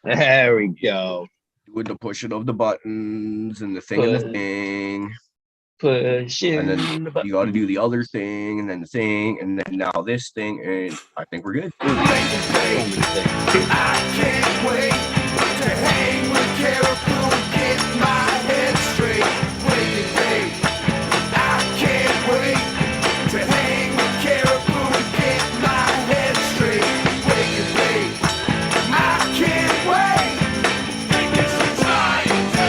There we go. Doing the pushing of the buttons and the thing and the Push, thing. And then pushing the you got to do button. the other thing and then the thing and then now this thing. And I think we're good. Ooh, so many things. I can't wait to hang with Caribou, get my head straight. Wake it, wait. I can't wait to hang with Caribou, get my head straight. Wake it, wait. I can't wait. Think this is trying to.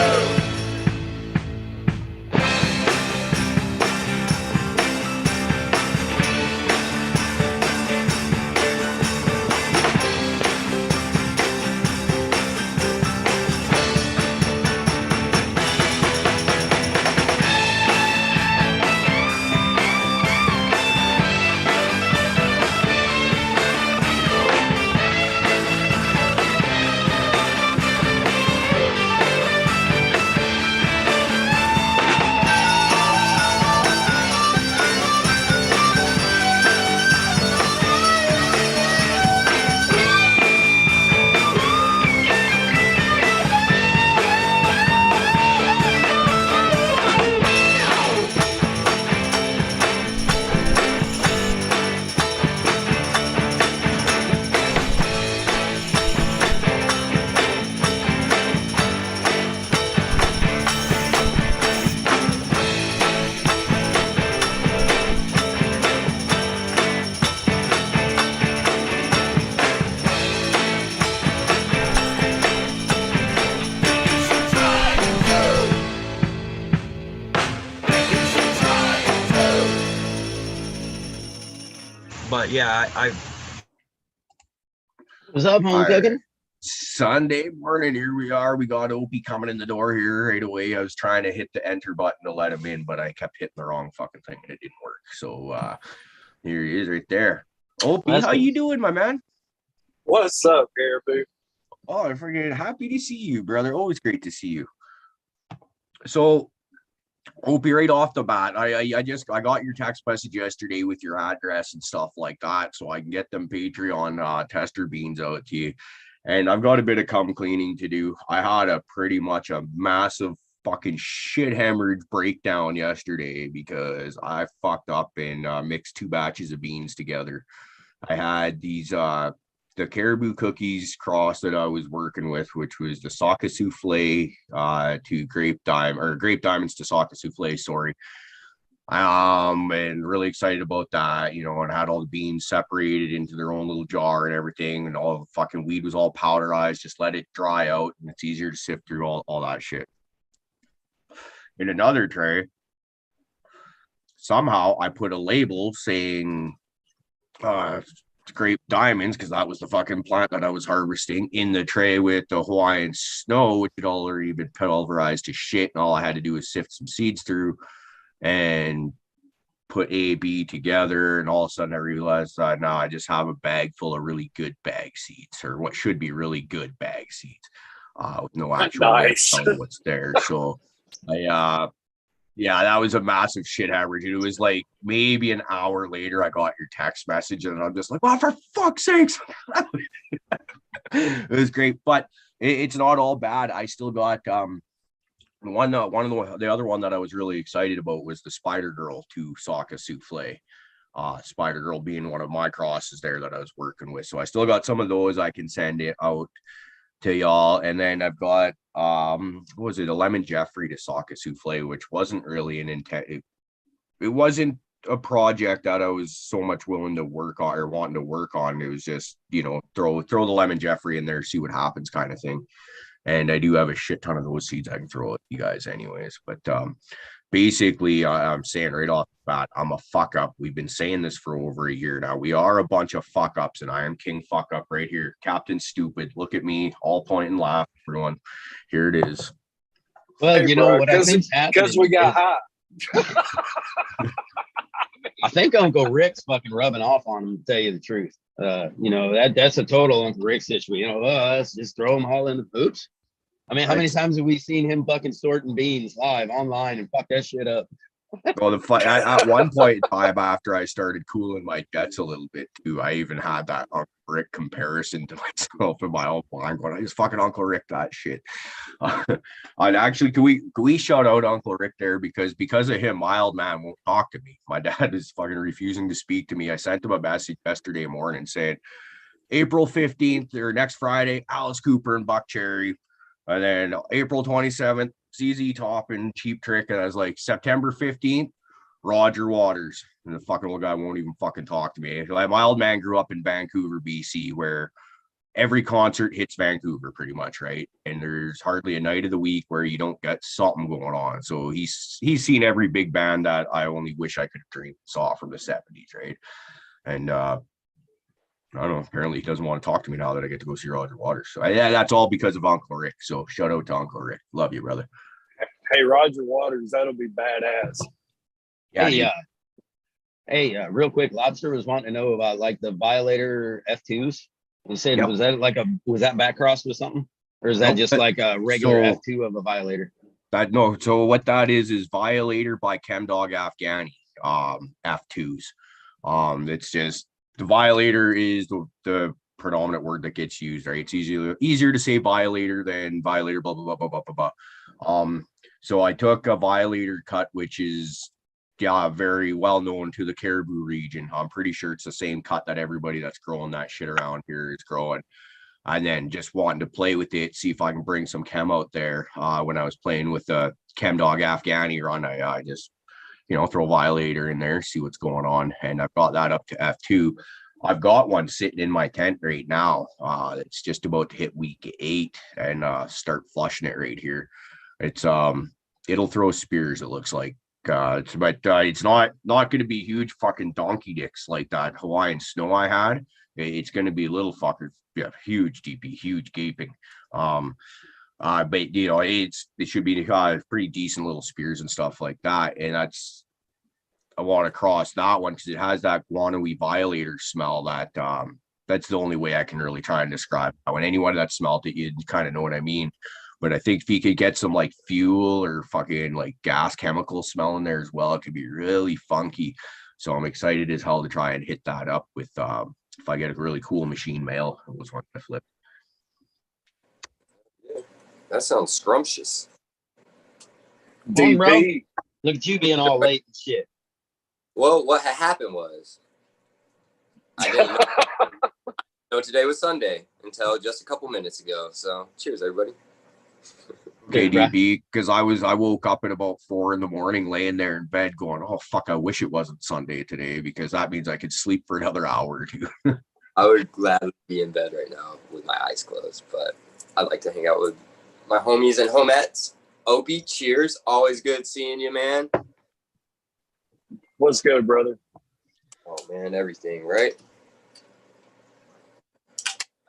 But yeah, I What's up, home cooking? Sunday morning, here we are. We got Opie coming in the door here right away. I was trying to hit the enter button to let him in, but I kept hitting the wrong fucking thing and it didn't work. So here he is right there. Opie, That's how cool. you doing, my man? What's up, Caribou? Oh, I'm freaking happy to see you, brother. Always great to see you. So Opie, right off the bat, I got your text message yesterday with your address and stuff like that, so I can get them Patreon tester beans out to you. And I've got a bit of cum cleaning to do. I had a pretty much a massive fucking shit hemorrhage breakdown yesterday because I fucked up and mixed 2 batches of beans together. I had these the Caribou cookies cross that I was working with, which was the Saka souffle to grape diamonds to Saka souffle, sorry. And really excited about that, you know, and had all the beans separated into their own little jar and everything, and all the fucking weed was all powderized. Just let it dry out, and it's easier to sift through all that shit. In another tray, somehow I put a label saying grape diamonds, because that was the fucking plant that I was harvesting, in the tray with the Hawaiian snow, which had already been pulverized to shit, and all I had to do was sift some seeds through and put A, B together, and all of a sudden I realized that now I just have a bag full of really good bag seeds, or what should be really good bag seeds, with no actual Nice. what's there. So yeah, that was a massive shit average. It was like maybe an hour later, I got your text message, and I'm just like, "Well, for fuck's sakes!" It was great, but it's not all bad. I still got one of the other one that I was really excited about was the Spider Girl to Saka souffle. Spider Girl being one of my crosses there that I was working with, so I still got some of those. I can send it out to y'all. And then I've got what was it, a lemon Jeffrey to Saka souffle, which wasn't really an intent. It wasn't a project that I was so much willing to work on or wanting to work on. It was just, you know, throw the lemon Jeffrey in there, see what happens kind of thing. And I do have a shit ton of those seeds I can throw at you guys anyways. But basically, I'm saying right off the bat, I'm a fuck up. We've been saying this for over a year now. We are a bunch of fuck ups, and I am King Fuck Up right here. Captain Stupid. Look at me, all point and laugh, everyone. Here it is. Well, Hey, you know bro, what I think's happening? Because we got hot. I think Uncle Rick's fucking rubbing off on him, to tell you the truth. You know, that's a total Uncle Rick situation. You know, let's just throw them all in the poops. I mean, how many times have we seen him fucking sorting beans live online and fuck that shit up? Well, at one point in time, after I started cooling my jets a little bit too, I even had that Uncle Rick comparison to myself in my own mind. Going, I just fucking Uncle Rick that shit. And actually, can we shout out Uncle Rick there because of him, my old man won't talk to me. My dad is fucking refusing to speak to me. I sent him a message yesterday morning saying April 15th or next Friday, Alice Cooper and Buck Cherry. And then April 27th, ZZ Top and Cheap Trick. And I was like, September 15th, Roger Waters. And the fucking old guy won't even fucking talk to me. Like, my old man grew up in Vancouver, BC, where every concert hits Vancouver pretty much, right? And there's hardly a night of the week where you don't get something going on. So he's seen every big band that I only wish I could have dreamed saw from the 70s, right? And I don't know. Apparently, he doesn't want to talk to me now that I get to go see Roger Waters. So yeah, that's all because of Uncle Rick. So shout out to Uncle Rick. Love you, brother. Hey, Roger Waters, that'll be badass. Yeah. Real quick, Lobster was wanting to know about like the Violator F2s. He said, Yep. was that back crossed with something, or is that Nope, just but- like a regular so- F2 of a Violator? So what that is Violator by Chemdog Afghani, F2s. It's just the Violator is the predominant word that gets used, right? It's easier to say Violator than Violator, blah, blah, blah, blah, blah, blah. So I took a Violator cut, which is very well known to the Caribou region. I'm pretty sure it's the same cut that everybody that's growing that shit around here is growing. And then just wanting to play with it, see if I can bring some chem out there. When I was playing with the Chemdog Afghani run, I just, throw Violator in there, see what's going on. And I've got that up to F2. I've got one sitting in my tent right now. It's just about to hit week 8 and start flushing it right here. It's it'll throw spears, it looks like. It's not going to be huge fucking donkey dicks like that Hawaiian snow I had. It's going to be little fuckers, huge DP, huge gaping. But it should be pretty decent little spears and stuff like that. And I want to cross that one because it has that guano-y Violator smell that that's the only way I can really try and describe it. When anyone that smelled it, you kind of know what I mean. But I think if you could get some like fuel or fucking like gas chemical smell in there as well, it could be really funky. So I'm excited as hell to try and hit that up with if I get a really cool machine mail. I was wanting to flip. That sounds scrumptious. Come on, bro. DP, Look at you being all late and shit. Well, what happened was I didn't know today was Sunday until just a couple minutes ago. So cheers, everybody. Okay, Good, bruh. DB, because I woke up at about 4 a.m, laying there in bed going, oh fuck, I wish it wasn't Sunday today because that means I could sleep for another hour or two. I would gladly be in bed right now with my eyes closed, but I'd like to hang out with my homies and homettes. Opie, cheers. Always good seeing you, man. what's good, brother? Oh man, everything, right?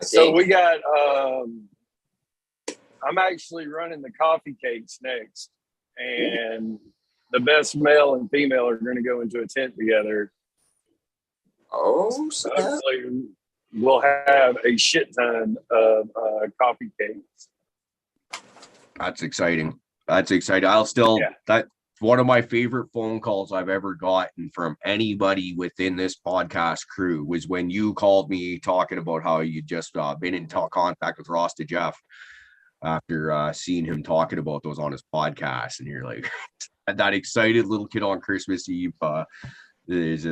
I So think. we got I'm actually running the coffee cakes next, and the best male and female are going to go into a tent together. Oh, snap. Hopefully, we'll have a shit ton of coffee cakes. That's exciting. That's one of my favorite phone calls I've ever gotten from anybody within this podcast crew was when you called me talking about how you just been in contact with Rasta Jeff after seeing him talking about those on his podcast. And you're like, that excited little kid on Christmas Eve. Those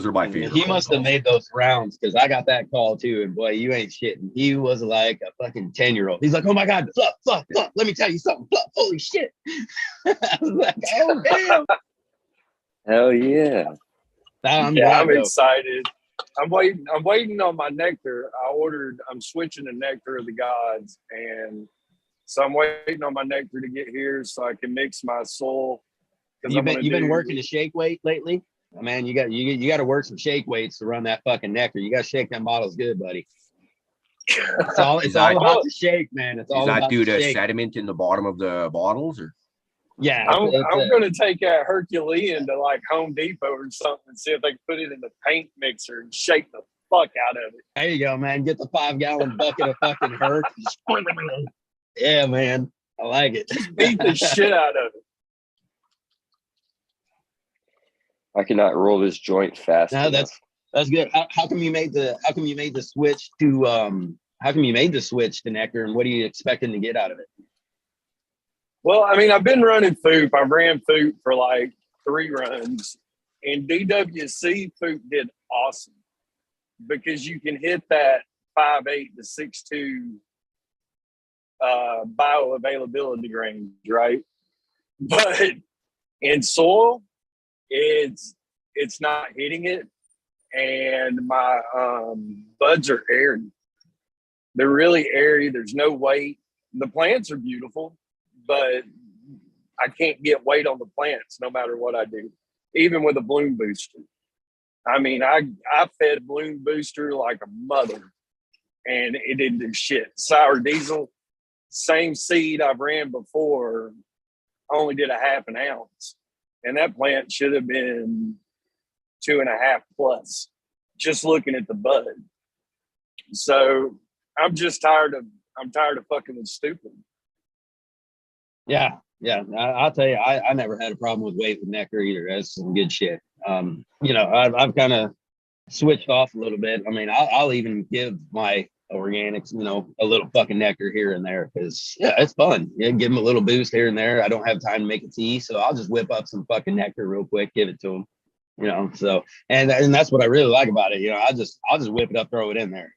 are my favorite. He phone must have calls. made those rounds because I got that call too. And boy, you ain't shitting. He was like a fucking 10-year-old. He's like, oh my God, Fluff, let me tell you something. Fluff, holy shit. I was like, oh damn. Hell yeah. I'm glad, though. excited. I'm waiting on my nectar. I'm switching to nectar of the gods, and so I'm waiting on my nectar to get here so I can mix my soul. You've been working the shake weight lately? Man, you got to work some shake weights to run that fucking nectar. You got to shake them bottles good, buddy. It's all about the shake, man. It's all Is that about due the to shake. sediment in the bottom of the bottles, or? Yeah, I'm going to take a Herculean to like Home Depot or something and see if they can put it in the paint mixer and shake the fuck out of it. there you go, man. Get the 5-gallon bucket of fucking Herc. Yeah, man. I like it. Beat the shit out of it. I cannot roll this joint fast No, enough. that's good. How come you made the switch to Nectar, and what are you expecting to get out of it? Well, I mean, I've been running Foop. I've ran Foop for like 3 runs, and DWC Foop did awesome because you can hit that 5.8 to 6.2 bioavailability range, right? But in soil, it's not hitting it, and my buds are airy. They're really airy. There's no weight. The plants are beautiful, but I can't get weight on the plants no matter what I do, even with a bloom booster. I mean, I fed bloom booster like a mother, and it didn't do shit. Sour diesel, same seed I've ran before, only did a 1/2 ounce, and that plant should have been 2.5 plus. Just looking at the bud, so I'm tired of fucking with stupid. Yeah. I'll tell you, I never had a problem with weight with Nectar either. That's some good shit. I've kind of switched off a little bit. I mean, I'll even give my organics, a little fucking Nectar here and there because it's fun. Yeah, give them a little boost here and there. I don't have time to make a tea, so I'll just whip up some fucking Nectar real quick, give it to them. So and that's what I really like about it. I'll just whip it up, throw it in there.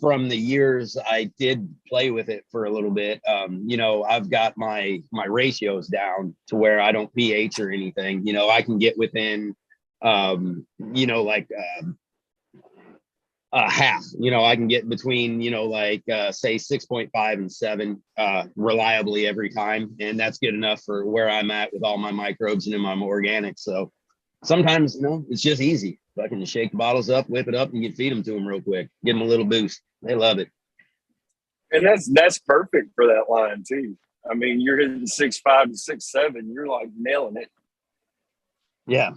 From the years I did play with it for a little bit, I've got my ratios down to where I don't pH or anything. I can get within half. I can get between say 6.5 and 7 reliably every time, and that's good enough for where I'm at with all my microbes and in my organics. So sometimes it's just easy. Fucking shake the bottles up, whip it up, and you can feed them to them real quick. Give them a little boost. They love it. And that's perfect for that line too. I mean, you're hitting 6.5 to 6.7. You're like nailing it. Yeah.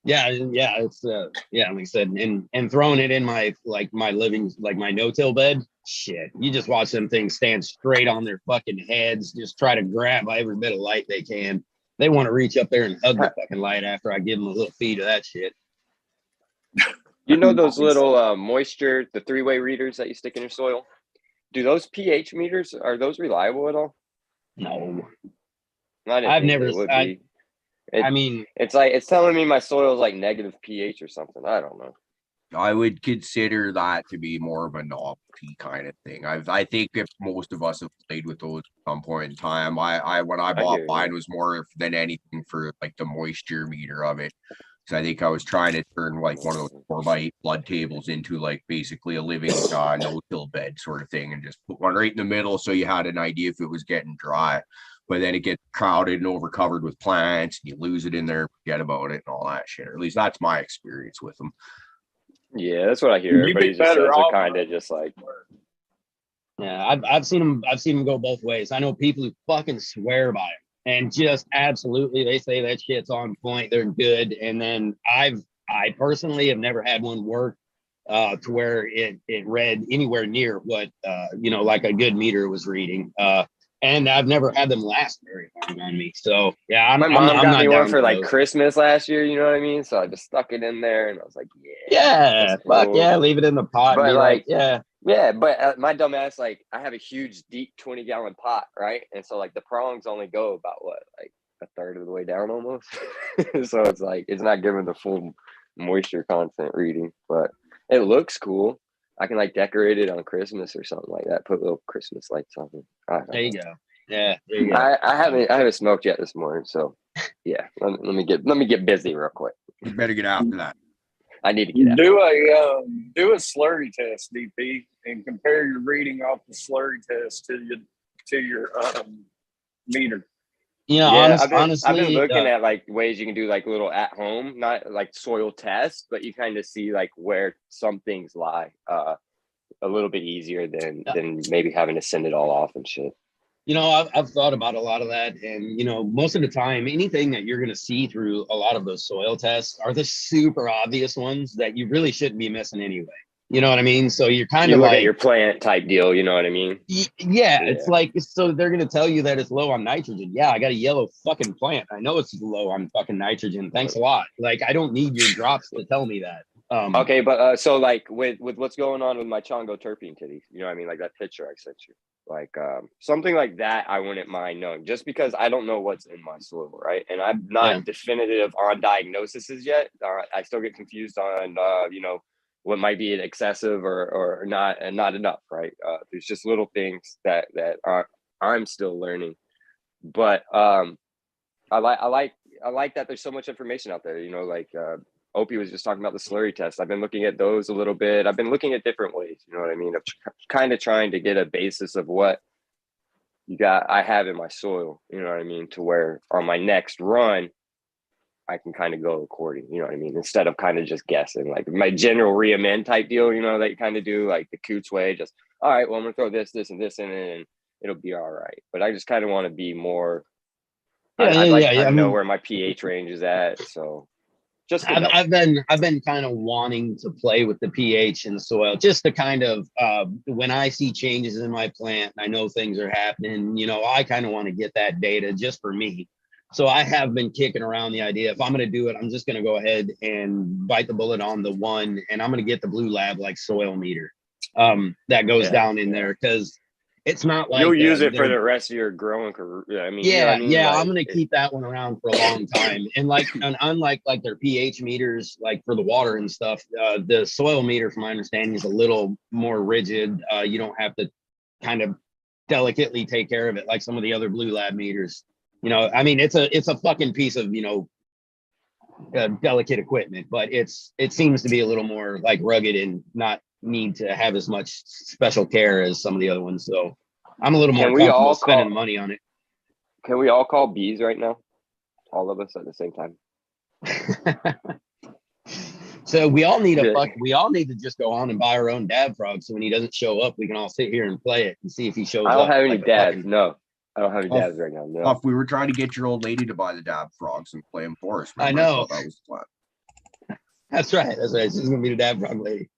It's like I said, and throwing it in my living, like my no-till bed. Shit, you just watch them things stand straight on their fucking heads, just try to grab every bit of light they can. They want to reach up there and hug the fucking light after I give them a little feed of that shit. You know those little moisture, the 3-way readers that you stick in your soil? Do those pH meters, are those reliable at all? No, I've never. It's like it's telling me my soil is like negative pH or something. I don't know. I would consider that to be more of a novelty kind of thing. I think if most of us have played with those at some point in time, when I bought mine was more than anything for like the moisture meter of it. I think I was trying to turn like one of those 4x8 blood tables into like basically a living no-till bed sort of thing, and just put one right in the middle so you had an idea if it was getting dry. But then it gets crowded and overcovered with plants, and you lose it in there, forget about it, and all that shit. Or at least that's my experience with them. Yeah, that's what I hear. Everybody just says they're kind of just like. Yeah, I've seen them go both ways. I know people who fucking swear by it. And just absolutely, they say that shit's on point. They're good. And then I personally have never had one work to where it read anywhere near what like a good meter was reading. And I've never had them last very long on me. So yeah, my mom got me one for like Christmas last year. You know what I mean? So I just stuck it in there, and I was like, fuck yeah, leave it in the pot. But Yeah, but my dumb ass, like, I have a huge, deep 20-gallon pot, right? And so, like, the prongs only go about, like a third of the way down almost. So it's like, it's not giving the full moisture content reading, but it looks cool. I can, like, decorate it on Christmas or something like that. Put little Christmas lights on it. There you go. Yeah, there you go. I haven't smoked yet this morning, so yeah. Let me get busy real quick. You better get after that. I need to get out. Do a slurry test, DP, and compare your reading off the slurry test to your meter. Honestly, I've been looking at like ways you can do like little at home, not like soil tests, but you kind of see like where some things lie a little bit easier than maybe having to send it all off and shit. I've thought about a lot of that, and most of the time, anything that you're going to see through a lot of those soil tests are the super obvious ones that you really shouldn't be missing anyway. You know what I mean? So you're kind You of look at like, your plant type deal, you know what I mean? yeah, it's Yeah. like, so they're going to tell you that it's low on nitrogen. Yeah, I got a yellow fucking plant. I know it's low on fucking nitrogen. Thanks a lot. Like, I don't need your drops to tell me that. Okay, but so like with what's going on with my Chongo terpene titties, you know what I mean? Like that picture I sent you. Like something like that I wouldn't mind knowing just because I don't know what's in my soil, right? And I'm not Yeah. definitive on diagnoses yet. I still get confused on you know, what might be excessive or not and not enough, right? There's just little things that I'm still learning. But I like that there's so much information out there, you know, like Opie was just talking about the slurry test. I've been looking at those a little bit. I've been looking at different ways, you know what I mean? Of kind of trying to get a basis of what I have in my soil, you know what I mean? To where on my next run, I can kind of go according, you know what I mean? Instead of kind of just guessing, like my general reamend type deal, you know, that you kind of do like the Coots way, just, all right, well, I'm gonna throw this, this, and this in it, and it'll be all right. But I just kind of want to be more, I'd like to kind I of know mean, where my pH range is at. So just to know. I've been kind of wanting to play with the pH in the soil, just to kind of when I see changes in my plant and I know things are happening, you know, I kind of want to get that data just for me. So I have been kicking around the idea, if I'm going to do it, I'm just going to go ahead and bite the bullet on the one, and I'm going to get the Blue Lab like soil meter that goes Yeah, down in there, because it's not like you'll use it for they're the rest of your growing career. I mean, you know what I mean? yeah, Like, I'm gonna keep that one around for a long time. And like, and unlike like their pH meters, like for the water and stuff, the soil meter, from my understanding, is a little more rigid. You don't have to kind of delicately take care of it like some of the other Blue Lab meters. You know, I mean, it's a fucking piece of, you know, delicate equipment, but it seems to be a little more like rugged and not need to have as much special care as some of the other ones. So I'm a little more Can we comfortable all spending call- money on it. can we all call bees right now? All of us at the same time. So we all need Yeah. we all need to just go on and buy our own dab frog. So when he doesn't show up, we can all sit here and play it and see if he shows up. I don't have any like a dabs. fucking- No, I don't have any Oh, dabs right now. No. If we were trying to get your old lady to buy the dab frogs and play them for us, I remember? know. That was the plan. That's right. That's right. She's gonna be the dab frog lady.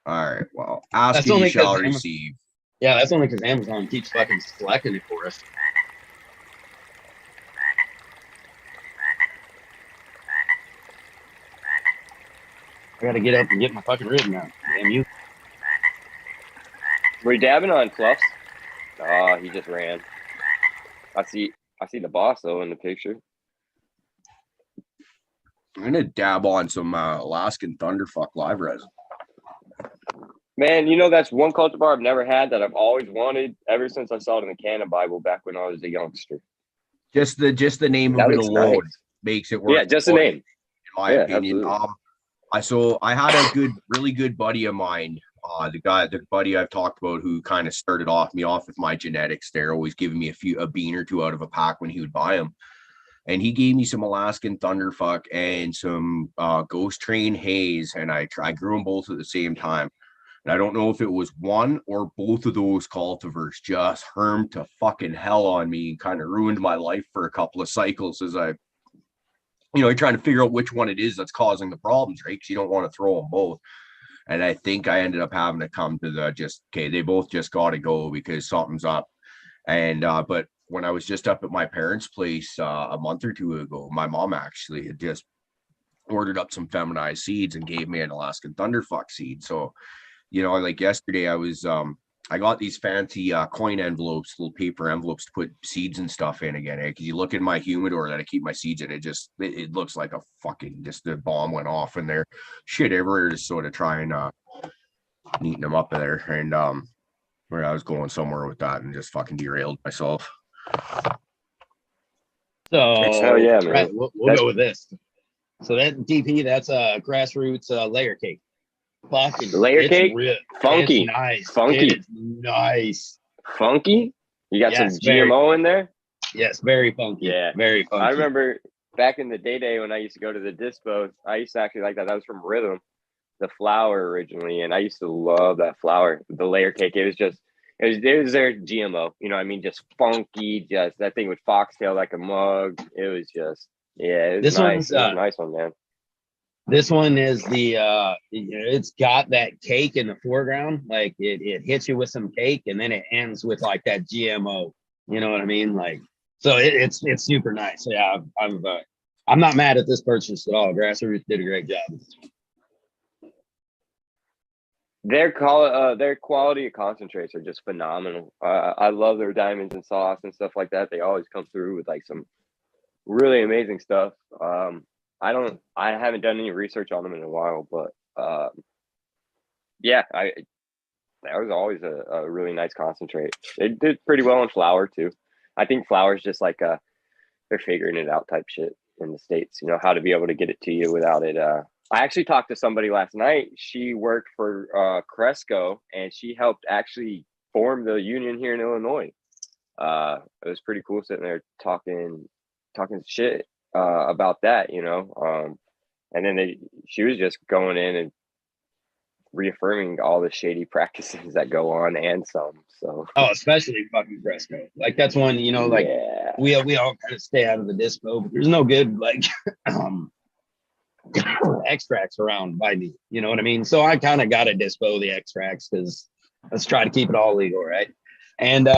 All right. Well, ask That's and only you shall 'cause Amazon- receive. Yeah, that's only because Amazon keeps fucking selecting it for us. I gotta get up and get my fucking rib now. Damn you. We're dabbing on fluffs. Oh, he just ran. I see the boss though in the picture. I'm gonna dab on some Alaskan Thunderfuck live resin. Man, you know, that's one cultivar I've never had that I've always wanted ever since I saw it in the Canna Bible back when I was a youngster. Just the name That of it looks alone nice. makes it worth. Yeah, just the the money, name. in my Yeah, opinion. absolutely. I had a really good buddy of mine, the buddy I've talked about, who kind of started me off with my genetics. They're always giving me a bean or two out of a pack when he would buy them. And he gave me some Alaskan Thunderfuck and some Ghost Train Haze, and I grew them both at the same time. And I don't know if it was one or both of those cultivars just hermed to fucking hell on me and kind of ruined my life for a couple of cycles as you're trying to figure out which one it is that's causing the problems, right? Because you don't want to throw them both. And I think I ended up having to come to they both just got to go because something's up. And, but when I was just up at my parents' place a month or two ago, my mom actually had just ordered up some feminized seeds and gave me an Alaskan Thunderfuck seed. So, like yesterday I got these fancy coin envelopes, little paper envelopes to put seeds and stuff in again. Because you look in my humidor that I keep my seeds in, it looks like a fucking, just the bomb went off in there. Shit everywhere to sort of try and neaten them up in there. And where I was going somewhere with that and just fucking derailed myself. So Hell yeah, man. right, we'll go with this. So that DP, that's a grassroots layer cake. Fucking Layer it's cake? real- Funky. It's nice. Funky. It's nice. Funky? You got Yes, some very. GMO in there? Yes, very funky. Yeah. Very funky. I remember back in the day when I used to go to the dispos, I used to actually like that. That was from Rhythm, the flour originally, and I used to love that flour, the layer cake. It was their GMO, you know what I mean? Just funky, just that thing with foxtail like a mug. It was just, yeah, it was This nice. one's, It was a nice one, man. This one is it's got that cake in the foreground. Like it hits you with some cake and then it ends with like that GMO. You know what I mean? Like, so it's super nice. Yeah, I'm not mad at this purchase at all. Grassroots did a great job. Their quality of concentrates are just phenomenal. I love their diamonds and sauce and stuff like that. They always come through with like some really amazing stuff. I haven't done any research on them in a while, but yeah, that was always a really nice concentrate. They did pretty well in flour too. I think flour is just like they're figuring it out type shit in the States, you know, how to be able to get it to you without it. I actually talked to somebody last night. She worked for Cresco and she helped actually form the union here in Illinois. It was pretty cool sitting there talking shit about that, you know. And then she was just going in and reaffirming all the shady practices that go on and some. So especially fucking Cresco. Like that's one, you know, like yeah. we all kind of stay out of the dispo, but there's no good like extracts around by me. You know what I mean? So I kind of got to dispo the extracts because let's try to keep it all legal, right? And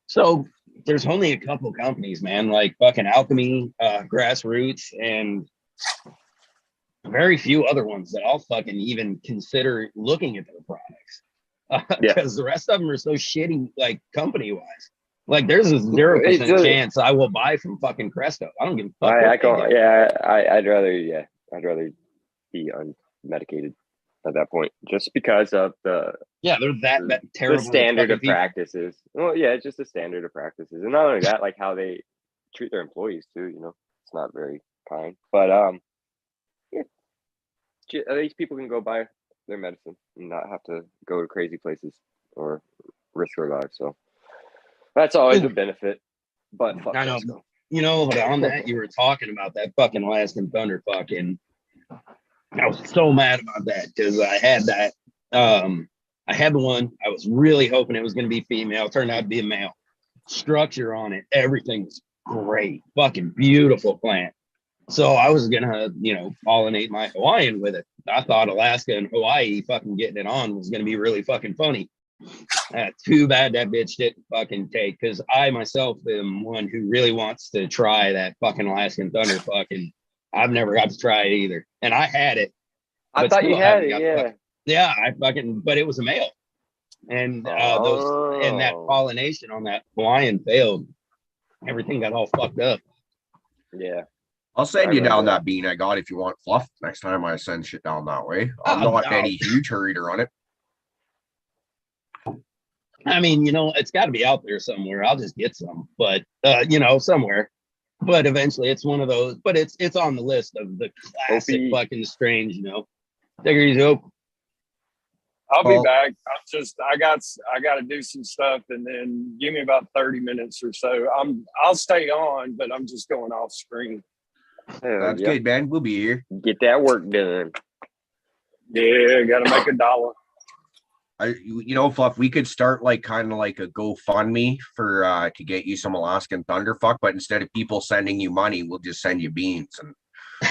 so there's only a couple companies, man, like fucking Alchemy, Grassroots, and very few other ones that I'll fucking even consider looking at their products. Because the rest of them are so shitty, like company wise. Like there's a 0% chance I will buy from fucking Cresco. I don't give a fuck. I'd rather be unmedicated at that point, just because of they're that terrible the standard of practices. Well, yeah, it's just the standard of practices, and not only that, like how they treat their employees too. You know, it's not very kind. But at least people can go buy their medicine and not have to go to crazy places or risk their lives. So that's always a benefit. But fuck, I know. You know, but on that, you were talking about that fucking Alaskan Thunder fucking. I was so mad about that because I had that. I had the one. I was really hoping it was going to be female. It turned out to be a male. Structure on it, everything was great. Fucking beautiful plant. So I was gonna, you know, pollinate my Hawaiian with it. I thought Alaska and Hawaii fucking getting it on was gonna be really fucking funny. Too bad that bitch didn't fucking take, because I myself am one who really wants to try that fucking Alaskan Thunder fucking. I've never got to try it either, and I had it. I thought you had it, yeah. Yeah, but it was a male, and and that pollination on that Hawaiian failed. Everything got all fucked up. Yeah. I'll send you down that bean I got if you want fluff next time I send shit down that way. I'm not any huge hurry to run it. I mean, you know, it's got to be out there somewhere. I'll just get some, but you know, somewhere. But eventually, it's one of those. But it's on the list of the classic fucking strains. You know, take it easy, Hope. I'll be back. I got to do some stuff, and then give me about 30 minutes or so. I'll stay on, but I'm just going off screen. That's good, man. We'll be here. Get that work done. Yeah, got to make $1. You know, Fluff, we could start like kind of like a GoFundMe for to get you some Alaskan Thunderfuck, but instead of people sending you money, we'll just send you beans and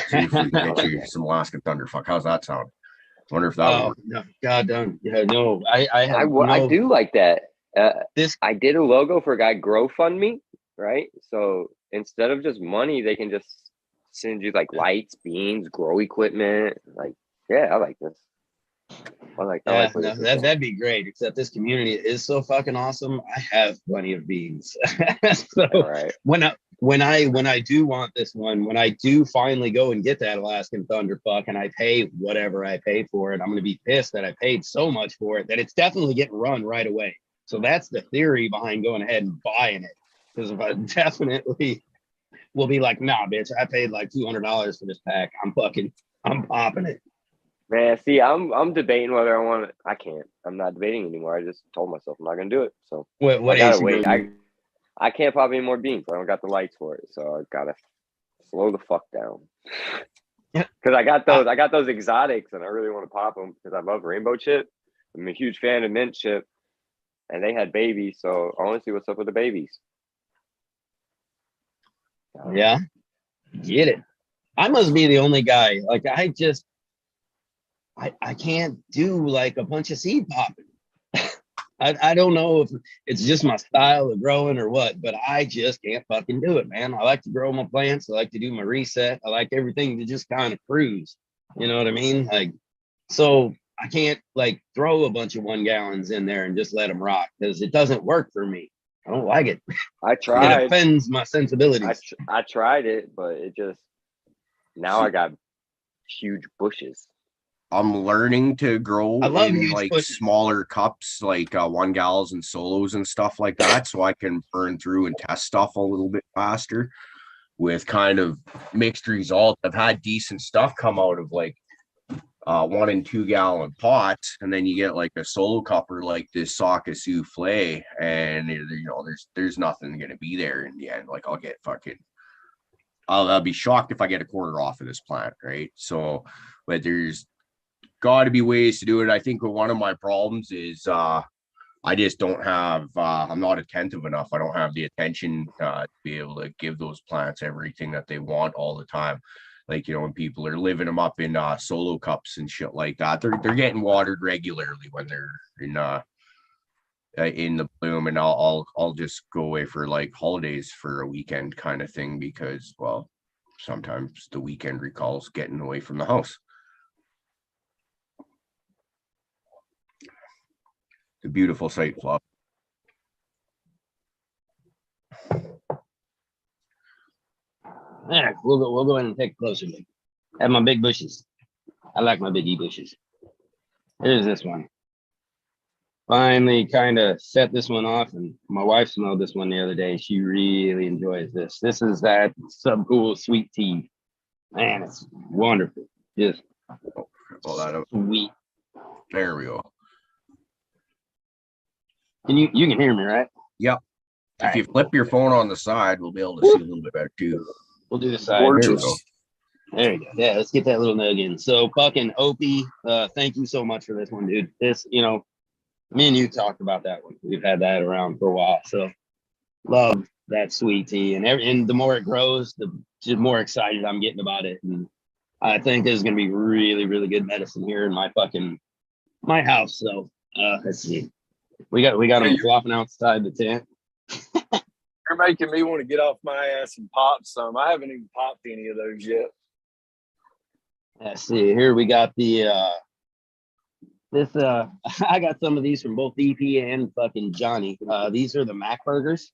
see if we can get you some Alaskan Thunderfuck. How's that sound? I wonder if that would work. No, God done. Yeah, no, I do like that. I did a logo for a guy GrowFundMe, right? So instead of just money, they can just send you like lights, beans, grow equipment. Like, yeah, I like this. That'd be great. Except this community is so fucking awesome. I have plenty of beans. So right. when I do want this one, when I do finally go and get that Alaskan Thunderfuck and I pay whatever I pay for it, I'm gonna be pissed that I paid so much for it that it's definitely getting run right away. So that's the theory behind going ahead and buying it. Because if I definitely will be like, nah, bitch, I paid like $200 for this pack. I'm popping it. Man, see, I'm debating whether I want it. I can't. I'm not debating anymore. I just told myself I'm not gonna do it. So what I gotta wait. I can't pop any more beans. I don't got the lights for it, so I gotta slow the fuck down. Because I got those exotics, and I really want to pop them because I love rainbow chip. I'm a huge fan of mint chip, and they had babies, so I want to see what's up with the babies. Yeah, get it. I must be the only guy. Like I can't do like a bunch of seed popping. I don't know if it's just my style of growing or what, but I just can't fucking do it, man. I like to grow my plants. I like to do my reset. I like everything to just kind of cruise. You know what I mean? Like, so I can't like throw a bunch of 1 gallons in there and just let them rock because it doesn't work for me. I don't like it. I It tried. offends my sensibilities. I tried it, but it just now I got huge bushes. I'm learning to grow I love in huge like bushes. smaller cups, like 1 gallons and solos and stuff like that, so I can burn through and test stuff a little bit faster with kind of mixed results. I've had decent stuff come out of like 1 and 2 gallon pots, and then you get like a solo cupper like this Saka Souffle, and there's nothing gonna be there in the end. Like I'll be shocked if I get a quarter off of this plant, right? So, but there's got to be ways to do it. I think one of my problems is I just don't have I'm not attentive enough. I don't have the attention to be able to give those plants everything that they want all the time. Like, when people are living them up in solo cups and shit like that, they're getting watered regularly when they're in the bloom, and I'll just go away for like holidays for a weekend kind of thing, because, well, sometimes the weekend recalls getting away from the house. The beautiful sight, Fluff. Yeah, we'll go ahead and take a closer look at my big bushes. I like my biggie bushes. Here's this one. Finally kind of set this one off, and my wife smelled this one the other day. She really enjoys this. This is that Subcool Sweet Tea. Man, it's wonderful. Just Pull that up. sweet. There we go. Can you can hear me, right? Yep. If you All right. flip your phone on the side, we'll be able to see a little bit better too. We'll do the side. Here we Gorgeous. go. There you go. Yeah, let's get that little nug in. So fucking Opie, thank you so much for this one, dude. This, me and you talked about that one. We've had that around for a while. So love that sweet tea. And the more it grows, the more excited I'm getting about it. And I think there's gonna be really, really good medicine here in my house. So let's see. We got them flopping outside the tent. You're making me want to get off my ass and pop some. I haven't even popped any of those yet. Let's see. Here we got the I got some of these from both EP and fucking Johnny. These are the Mac burgers.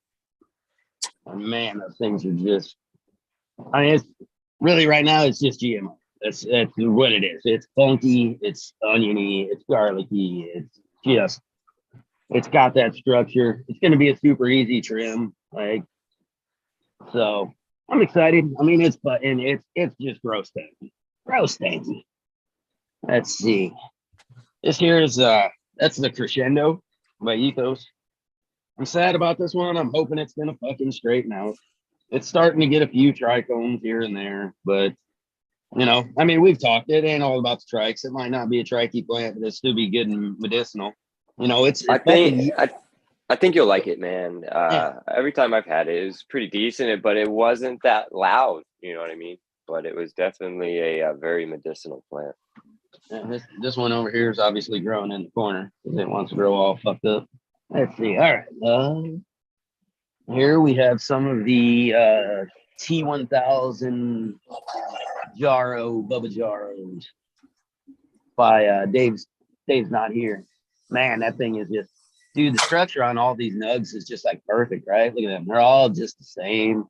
And man, those things are just, it's really right now it's just GMO. That's what it is. It's funky, it's oniony, it's garlicky, it's got that structure. It's gonna be a super easy trim. So I'm excited. I mean, it's just gross stanky. Gross stanky. Let's see. This here is that's the Crescendo by Ethos. I'm sad about this one. I'm hoping it's gonna fucking straighten out. It's starting to get a few trichomes here and there, but I mean, we've talked. It ain't all about the trikes. It might not be a trikey plant, but it'll still be good and medicinal. I think you'll like it, man. Every time I've had it, it was pretty decent, but it wasn't that loud. You know what I mean? But it was definitely a very medicinal plant. This one over here is obviously growing in the corner because it wants to grow all fucked up. Let's see. All right. Here we have some of the T1000 Jarro, Bubba Jarros by Dave's not here. Man, that thing is just, dude, the structure on all these nugs is just like perfect, right? Look at them. They're all just the same.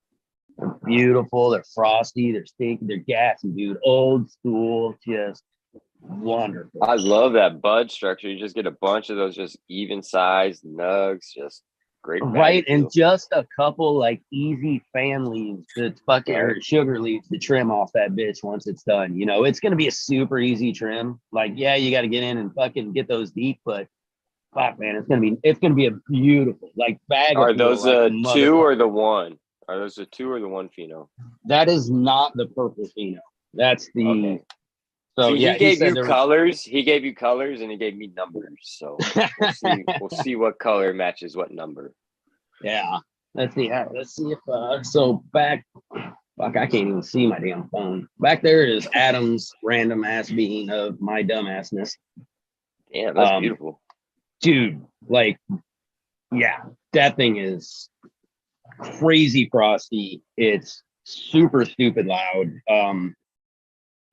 They're beautiful. They're frosty. They're stinky. They're gassy, dude. Old school, just wonderful. I love that bud structure. You just get a bunch of those just even sized nugs, just great. Right, and just a couple like easy fan leaves to fucking or sugar leaves to trim off that bitch once it's done. It's gonna be a super easy trim. Like, yeah, you got to get in and fucking get those deep, but fuck, man, it's gonna be a beautiful like bag. Are those two or the one? Are those the two or the one pheno? That is not the purple pheno. That's the. Okay. So See, yeah, he gave you colors. He gave you colors, and he gave me numbers. So we'll see what color matches what number. Yeah, let's see. Let's see if so back Fuck, I can't even see my damn phone. Back there is Adam's random ass being of my dumbassness. Damn, that's Um, beautiful. Dude, like, yeah, that thing is crazy frosty. It's super stupid loud.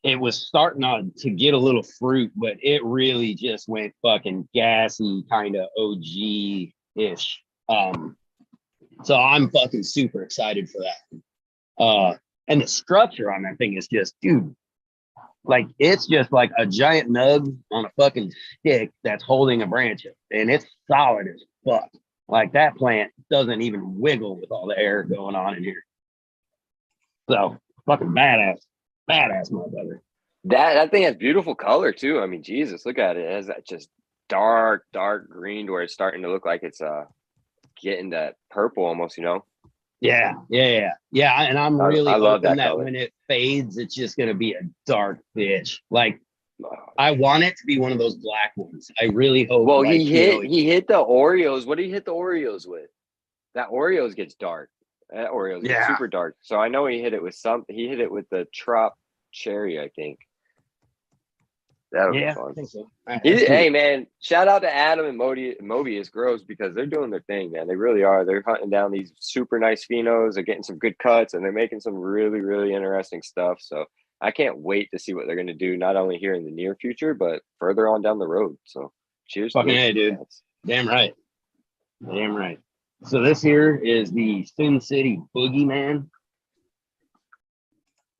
It was starting on to get a little fruit, but it really just went fucking gassy, kind of OG-ish. So I'm fucking super excited for that. And the structure on that thing is just, dude, like it's just like a giant nug on a fucking stick that's holding a branch up, and it's solid as fuck. Like that plant doesn't even wiggle with all the air going on in here. So fucking badass motherfucker. That thing has beautiful color too. I mean, Jesus, look at it. It has that just dark green to where it's starting to look like it's getting that purple almost, you know. Yeah. And I'm I really love hoping that color. when it fades, it's just gonna be a dark bitch. Like Oh, I want it to be one of those black ones. I really hope. well, like, he hit the Oreos. What did he hit the Oreos with? That Oreos gets dark. That Oreos gets Yeah. super dark. So I know he hit it with something. He hit it with the Trop Cherry, I think. That'll be Yeah, I fun. think so. Hey man, shout out to Adam and Mobius Groves because they're doing their thing, man. They really are. They're hunting down these super nice phenos. They're getting some good cuts, and they're making some really, really interesting stuff. So I can't wait to see what they're going to do, not only here in the near future, but further on down the road. So cheers. Fucking to hey, those dude. cats. Damn right. So this here is the Sin City Boogeyman.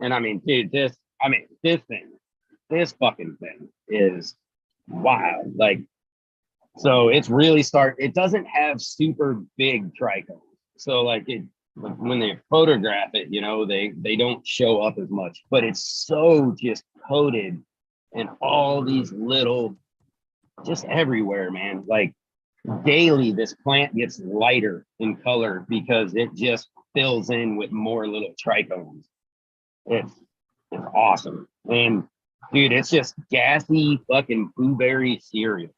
And I mean, dude, this fucking thing is wild. Like, so it's really it doesn't have super big trichomes. So like when they photograph it, you know, they don't show up as much, but it's so just coated in all these little, just everywhere, man. Like daily, this plant gets lighter in color because it just fills in with more little trichomes. It's awesome. And dude, it's just gassy fucking blueberry cereal.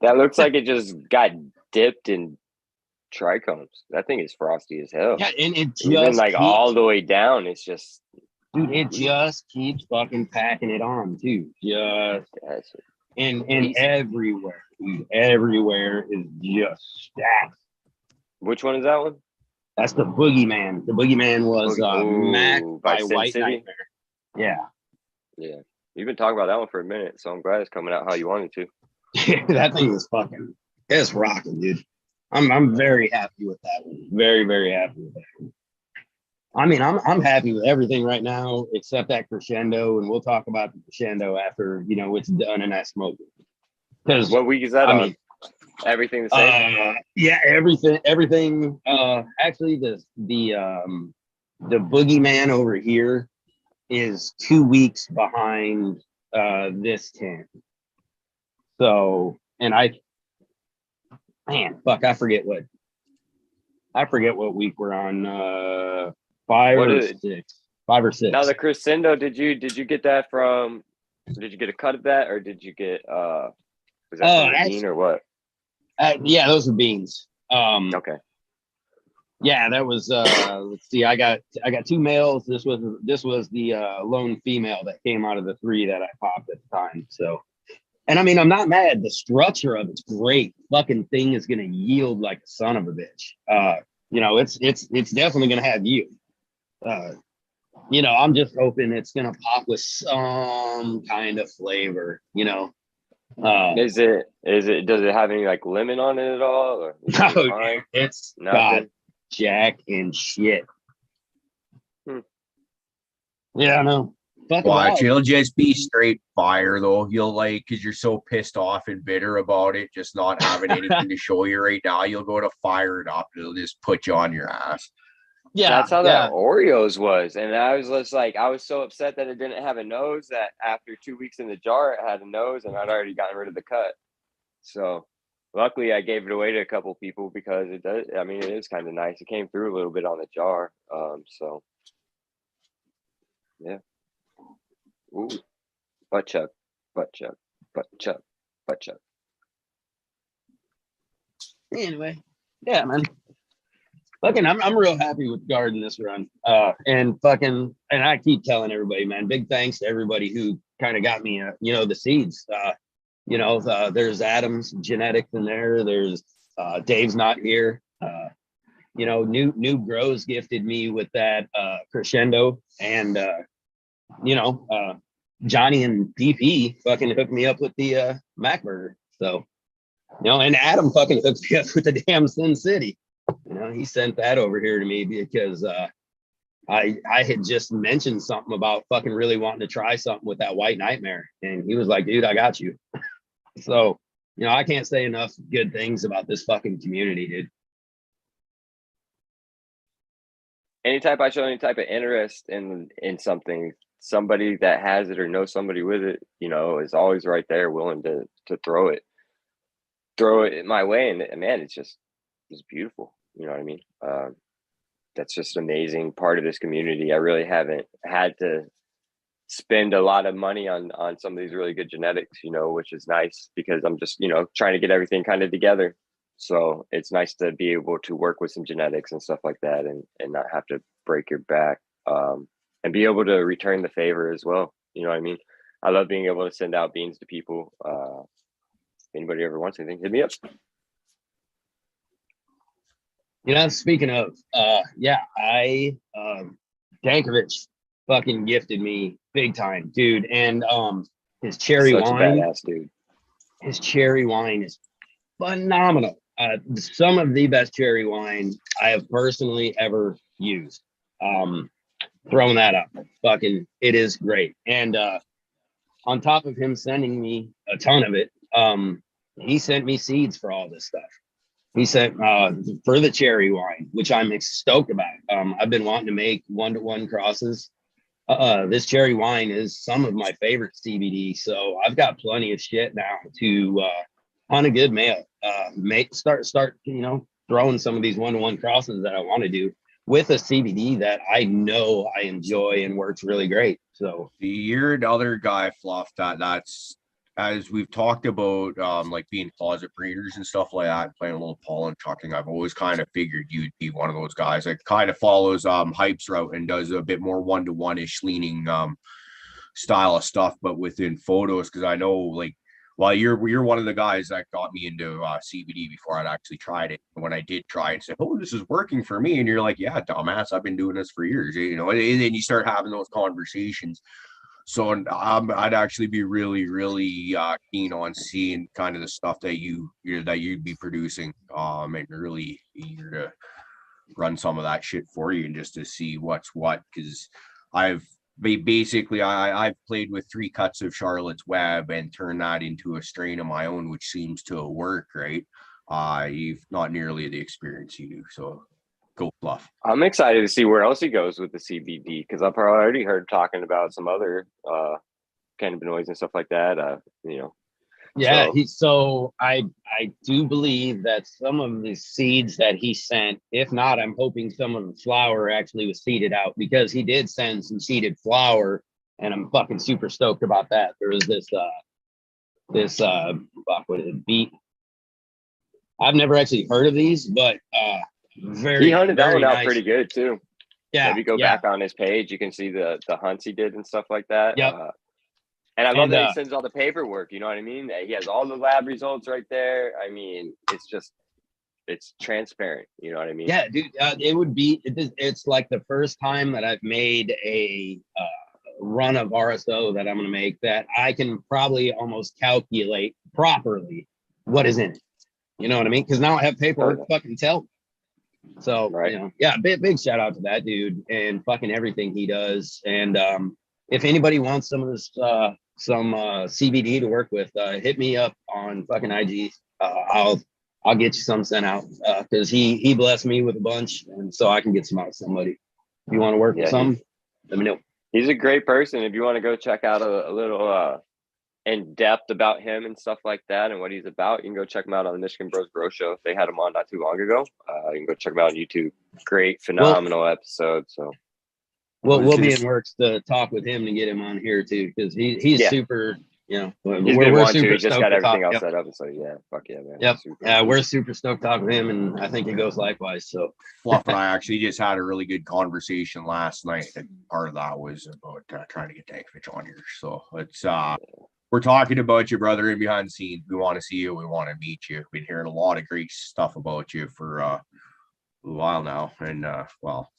That looks like it just got dipped in trichomes. That thing is frosty as hell. Yeah, and it just Even like keeps, all the way down, it's just dude, it just keeps fucking packing it on too. Just that's and Easy. everywhere, dude, everywhere is just stacked. which one is that one? That's the Boogeyman. The Boogeyman was Mac Ooh, by Sin White City? Nightmare. Yeah. Yeah. You've been talking about that one for a minute, so I'm glad it's coming out how you wanted to. That thing is fucking, it's rocking, dude. I'm very happy with that one. Very, very happy with that one. I mean, I'm happy with everything right now except that crescendo, and we'll talk about the crescendo after, you know, it's done and I smoke it. Because What week is that I on? mean, Everything the same? yeah, everything. Actually, the Boogeyman over here is 2 weeks behind this 10. So, and fuck, I forget what week we're on. 5 What or is it? 6. 5 or 6. Now the crescendo, did you get that from? Did you get a cut of that, or did you get was that from the bean or what? Yeah, those are beans. Okay. Yeah, that was let's see, I got 2 males. This was the lone female that came out of the 3 that I popped at the time. So, and I mean, I'm not mad. The structure of it's great. Fucking thing is gonna yield like a son of a bitch. You know, it's definitely gonna have yield. You know, I'm just hoping it's gonna pop with some kind of flavor, you know. Does it have any like lemon on it at all? Or No, lime? dude, it's got Nothing. jack and shit. Hmm. Yeah, I know. Fucking Watch, wild. it'll just be straight fire though. You'll like, cause you're so pissed off and bitter about it, just not having anything to show you right now. You'll go to fire it up. It'll just put you on your ass. Yeah, That's how yeah. that Oreos was. And I was just like, I was so upset that it didn't have a nose that after 2 weeks in the jar, it had a nose and I'd already gotten rid of the cut. So luckily I gave it away to a couple people because it does. I mean, it is kind of nice. It came through a little bit on the jar. So yeah. Ooh, butt chuck. Anyway, yeah, man. I'm real happy with the garden this run. And I keep telling everybody, man, big thanks to everybody who kind of got me, the seeds. There's Adam's genetics in there. There's Dave's not here. New Grows gifted me with that crescendo, and Johnny and DP fucking hooked me up with the Mac burger. So, and Adam fucking hooked me up with the damn Sin City. He sent that over here to me because I had just mentioned something about fucking really wanting to try something with that White Nightmare, and he was like, "Dude, I got you." So, I can't say enough good things about this fucking community, dude. Anytime I show any type of interest in something, somebody that has it or knows somebody with it, is always right there, willing to throw it my way. And man, it's beautiful. You know what I mean? That's just amazing part of this community. I really haven't had to spend a lot of money on some of these really good genetics, which is nice because I'm just, trying to get everything kind of together. So it's nice to be able to work with some genetics and stuff like that and not have to break your back, and be able to return the favor as well. You know what I mean? I love being able to send out beans to people. If anybody ever wants anything, hit me up. Speaking of, Dankovich fucking gifted me big time, dude. And his cherry Such wine, a badass dude. His cherry wine is phenomenal. Some of the best cherry wine I have personally ever used. Throwing that up, fucking, it is great. And on top of him sending me a ton of it, he sent me seeds for all this stuff. He sent for the cherry wine, which I'm stoked about. I've been wanting to make 1-to-1 crosses. This cherry wine is some of my favorite CBD, so I've got plenty of shit now to on a good mail. Start throwing some of these 1-to-1 crosses that I want to do with a CBD that I know I enjoy and works really great. So You're another guy, Fluff, that's, as we've talked about, like being closet breeders and stuff like that, playing a little pollen chucking. I've always kind of figured you'd be one of those guys that kind of follows Hype's route and does a bit more 1-to-1-ish leaning style of stuff, but within photos. Because I know, like, well, you're one of the guys that got me into CBD before I'd actually tried it. And when I did try it, and said, "Oh, this is working for me," and you're like, "Yeah, dumbass, I've been doing this for years," and then you start having those conversations. So I'd actually be really, really keen on seeing kind of the stuff that you'd be producing, and really eager to run some of that shit for you and just to see what's what. Because I've played with 3 cuts of Charlotte's Web and turned that into a strain of my own, which seems to work, right? You've not nearly the experience you do, so go Fluff. I'm excited to see where else he goes with the CBD because I've already heard talking about some other cannabinoids and stuff like that. yeah, So- I do believe that some of the seeds that he sent, if not, I'm hoping some of the flower actually was seeded out, because he did send some seeded flower, and I'm fucking super stoked about that. There was this beet. I've never actually heard of these, but he hunted that one out nice. pretty good too. Yeah, Maybe go back on his page, you can see the hunts he did and stuff like that. Yep. And I love And, that he sends all the paperwork. You know what I mean? He has all the lab results right there. I mean, it's transparent. You know what I mean? Yeah, dude. It's like the first time that I've made a run of RSO that I'm going to make that I can probably almost calculate properly what is in it. You know what I mean? Because now I have paperwork to fucking tell me. So, Right. yeah, big shout out to that dude and fucking everything he does. And if anybody wants some of this, some CBD to work with, hit me up on fucking IG. I'll get you some sent out because he blessed me with a bunch, and so I can get some out to somebody. If you want to work with some, let me know. He's a great person. If you want to go check out a little in depth about him and stuff like that and what he's about, you can go check him out on the Michigan Bros Grow Show. They had him on not too long ago. You can go check him out on YouTube. Great, phenomenal episode. So we'll be in works to talk with him to get him on here too, because he's super you know, He's been we're wanting to. super He just stoked got to everything talk. else Yep. set up. And so, yeah, fuck yeah, man. Yep. Super. Yeah, we're super stoked to talk with him, and I think it goes likewise. So Fluff and I actually just had a really good conversation last night. And part of that was about trying to get Tankovich on here. So it's we're talking about you, brother, in behind the scenes. We want to see you. We want to meet you. We've been hearing a lot of great stuff about you for a while now. And well,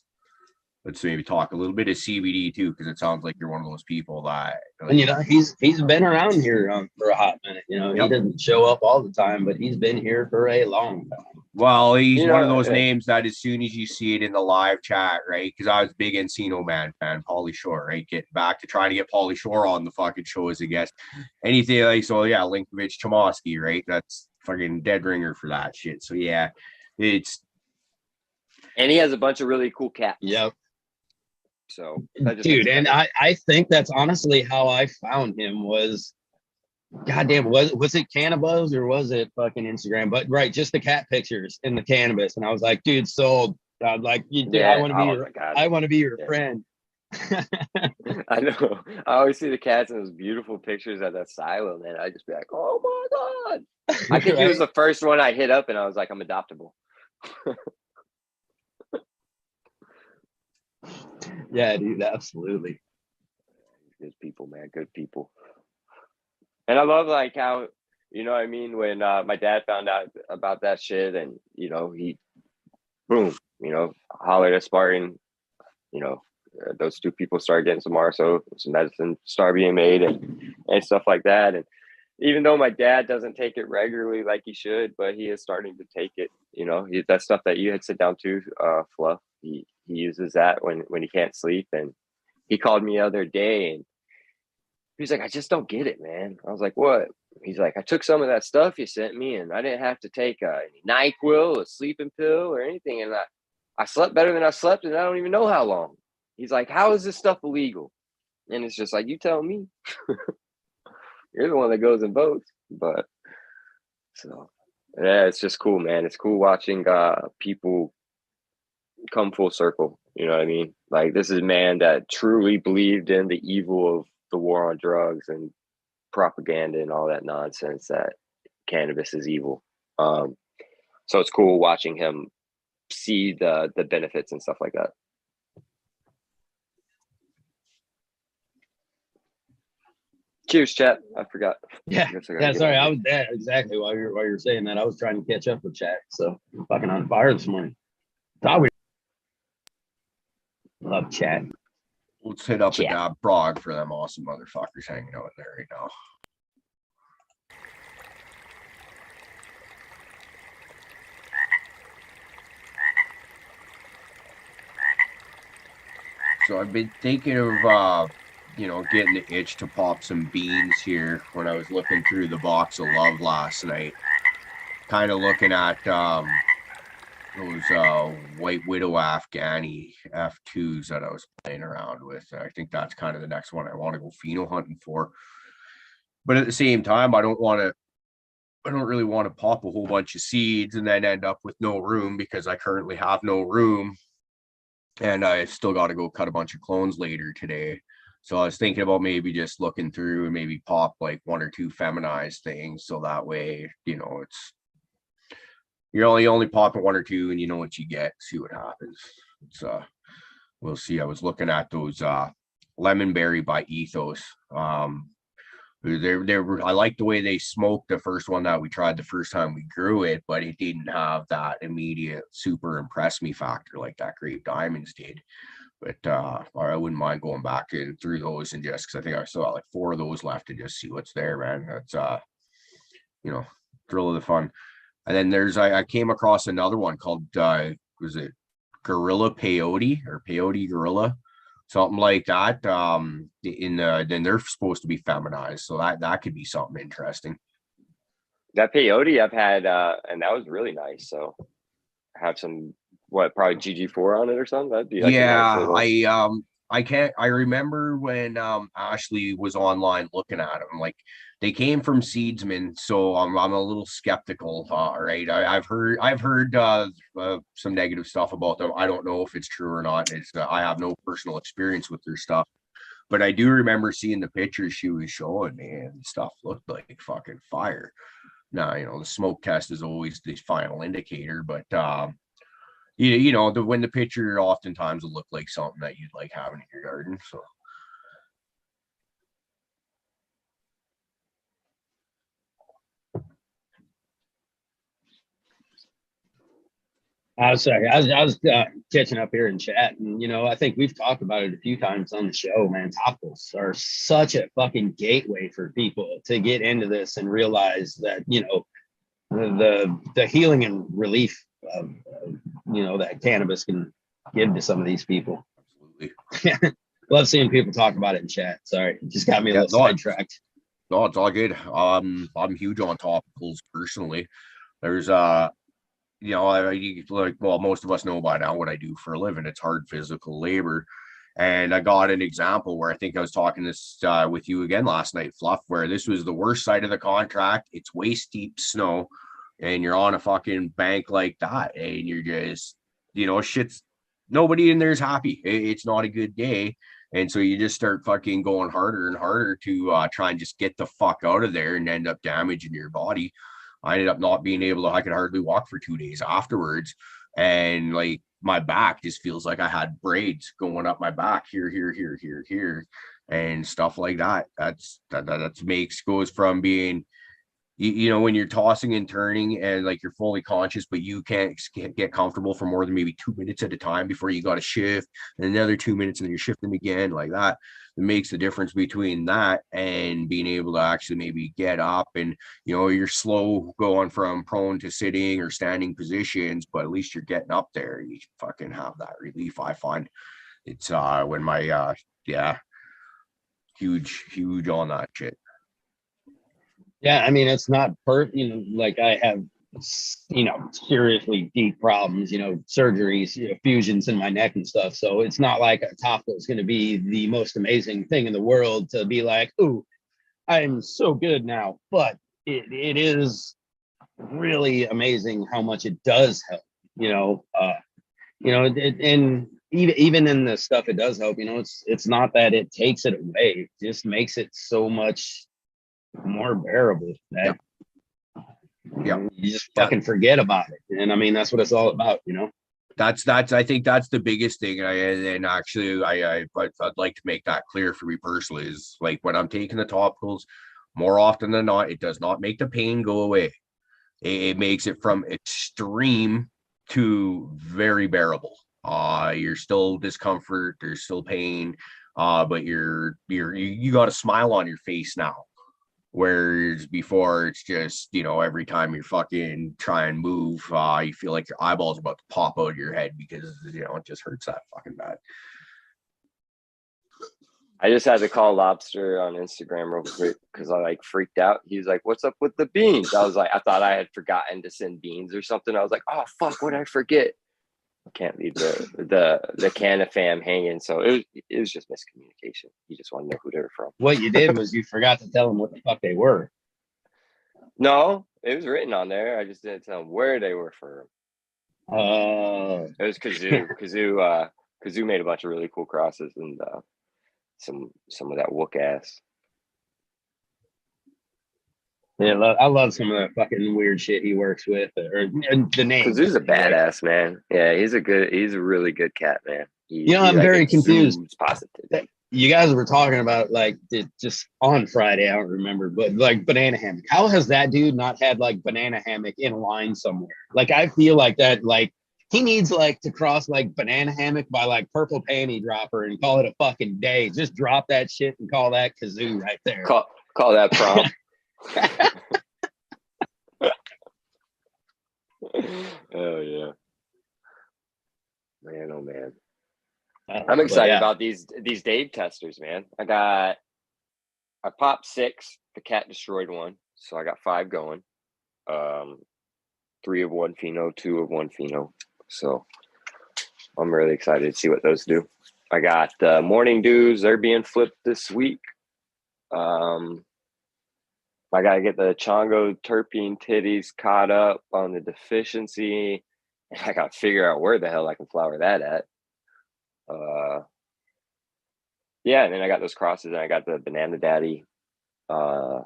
let's maybe talk a little bit of CBD too, because it sounds like you're one of those people that, and you know, he's been around here for a hot minute. You know, Yep. he doesn't show up all the time, but he's been here for a long time. well, he's You one of know, those names that as soon as you see it in the live chat, right? Because I was a big Encino Man fan, Pauly Shore, right? Getting back to trying to get Pauly Shore on the fucking show as a guest. Anything like so, yeah, Linkovich Chomosky, right? That's fucking dead ringer for that shit. So yeah, it's and he has a bunch of really cool cats. Yep. So that just Dude, makes it and better. I think that's honestly how I found him was, goddamn, was it Cannabis or was it fucking Instagram? But right, just the cat pictures in the cannabis, and I was like, dude, sold. I'm like, dude, I want to be oh your, my God. I want to be your Yeah. friend. I know. I always see the cats in those beautiful pictures at the asylum, and I just be like, "Oh my God!" I think he was the first one I hit up, and I was like, "I'm adoptable." Yeah, dude, absolutely. Good people, man. Good people. And I love like how, you know what I mean, when my dad found out about that shit, and you know, he boom, you know, hollered at Spartan, you know, those two people started getting some RSO, some medicine start being made, and stuff like that. And even though my dad doesn't take it regularly like he should, but he is starting to take it. You know, that stuff that you had sit down to, Fluff. He uses that when he can't sleep. And he called me the other day, and he's like, "I just don't get it, man." I was like, "What?" He's like, "I took some of that stuff you sent me, and I didn't have to take any NyQuil, a sleeping pill, or anything, and I slept better than I slept, and I don't even know how long." He's like, "How is this stuff illegal?" And it's just like, you tell me. You're the one that goes and votes. But so yeah, it's just cool, man. It's cool watching people come full circle. You know what I mean? Like, this is a man that truly believed in the evil of the war on drugs and propaganda and all that nonsense, that cannabis is evil. So it's cool watching him see the benefits and stuff like that. Cheers, chat. I forgot. Yeah, Guess I gotta yeah. get Sorry, out I of was there exactly while you're saying that. I was trying to catch up with chat, so I'm fucking on fire this morning. Thought we love chat. let's hit up a Yeah. dab prog for them awesome motherfuckers hanging out in there right now. So I've been thinking of you know, getting the itch to pop some beans here when I was looking through the box of love last night. Kind of looking at those White Widow Afghani F2s that I was playing around with. I think that's kind of the next one I want to go pheno hunting for. But at the same time, I don't really want to pop a whole bunch of seeds and then end up with no room, because I currently have no room. And I still got to go cut a bunch of clones later today. So I was thinking about maybe just looking through and maybe pop like one or two feminized things. So that way, you know, you're only popping one or two and you know what you get, see what happens. It's we'll see. I was looking at those Lemonberry by Ethos. I like the way they smoked the first one that we tried the first time we grew it, but it didn't have that immediate super impress me factor like that Grape Diamonds did. But I wouldn't mind going back in through those and just, because I think I still got like 4 of those left, and just see what's there, man. That's you know, thrill of the fun. And then I came across another one called was it Gorilla Peyote or Peyote Gorilla, something like that. Then they're supposed to be feminized, so that could be something interesting. That peyote I've had, and that was really nice. So have some, probably GG4 on it or something. That'd be like Yeah, a nice little... I remember when Ashley was online looking at them, like they came from Seedsman, so I'm a little skeptical. Right, I've heard some negative stuff about them. I don't know if it's true or not. I have no personal experience with their stuff, But I do remember seeing the pictures she was showing me, and stuff looked like fucking fire. Now, the smoke test is always the final indicator, but when the picture oftentimes will look like something that you'd like having in your garden. So I was sorry. I was catching up here in chat, and I think we've talked about it a few times on the show. Man, topicals are such a fucking gateway for people to get into this and realize that the healing and relief of that cannabis can give to some of these people. absolutely. Love seeing people talk about it in chat. Sorry, it just got me a little sidetracked. No, it's all good. I'm huge on topicals personally. There's most of us know by now what I do for a living. It's hard physical labor. And I got an example where I think I was talking this with you again last night, Fluff, where this was the worst side of the contract. It's waist deep snow, and you're on a fucking bank like that, and you're just, shit's nobody in there is happy. It's not a good day. And so you just start fucking going harder and harder to try and just get the fuck out of there and end up damaging your body. I ended up not being able to, I could hardly walk for 2 days afterwards. And like my back just feels like I had braids going up my back here, and stuff like that. Goes from being, when you're tossing and turning and like you're fully conscious, but you can't get comfortable for more than maybe 2 minutes at a time before you got to shift, and another 2 minutes, and then you're shifting again like that. It makes the difference between that and being able to actually maybe get up, and you're slow going from prone to sitting or standing positions, but at least you're getting up there. You fucking have that relief. I find it's when my huge on that shit. Yeah, I mean, it's not like I have, seriously deep problems, surgeries, fusions in my neck and stuff. So it's not like a topical is going to be the most amazing thing in the world to be like, ooh, I'm so good now. But it is really amazing how much it does help, and even in the stuff it does help, it's not that it takes it away, it just makes it so much more bearable that you just fucking forget about it. And I mean, that's what it's all about, That's I think that's the biggest thing. And actually I'd like to make that clear for me personally, is like when I'm taking the topicals, more often than not, it does not make the pain go away. It makes it from extreme to very bearable. You're still discomfort, there's still pain, but you got a smile on your face now. Whereas before, it's just, every time you're fucking try and move, you feel like your eyeballs are about to pop out of your head because, it just hurts that fucking bad. I just had to call Lobster on Instagram real quick because I freaked out. He was like, "What's up with the beans?" I was like, I thought I had forgotten to send beans or something. I was like, "Oh fuck, what did I forget?" I can't leave the Canafam hanging. So it was just miscommunication. He just wanted to know who they were from. What you did was you forgot to tell them what the fuck they were. No, it was written on there. I just didn't tell him where they were from. It was Kazoo. Kazoo made a bunch of really cool crosses and some of that wook ass. Yeah, I love some of that fucking weird shit he works with, or the name. Kazoo's a badass, man. Yeah, he's a really good cat, man. I'm very confused. Positive. You guys were talking about like just on Friday, I don't remember, but like banana hammock. How has that dude not had like banana hammock in line somewhere? Like I feel like that, like he needs like to cross like banana hammock by like purple panty dropper and call it a fucking day. Just drop that shit and call that Kazoo right there. Call that prom. Oh yeah, man! Oh man! I'm excited about these Dave testers, man. I popped 6. The cat destroyed 1, so I got 5 going. 3 of 1 pheno, 2 of 1 pheno. So I'm really excited to see what those do. I got morning dews. They're being flipped this week. I got to get the Chongo terpene titties caught up on the deficiency. And I got to figure out where the hell I can flower that at. Yeah, and then I got those crosses, and I got the Banana Daddy #2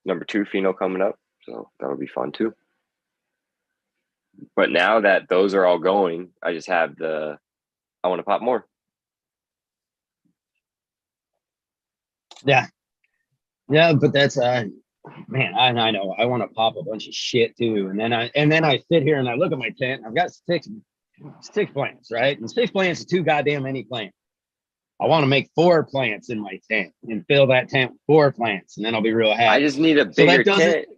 pheno coming up, so that'll be fun too. But now that those are all going, I just have I want to pop more. Yeah, but that's man, I know I want to pop a bunch of shit too, and then I sit here and I look at my tent. I've got six plants, right? And 6 plants is too goddamn many plants. I want to make 4 plants in my tent and fill that tent with 4 plants, and then I'll be real happy. I just need a So bigger tent.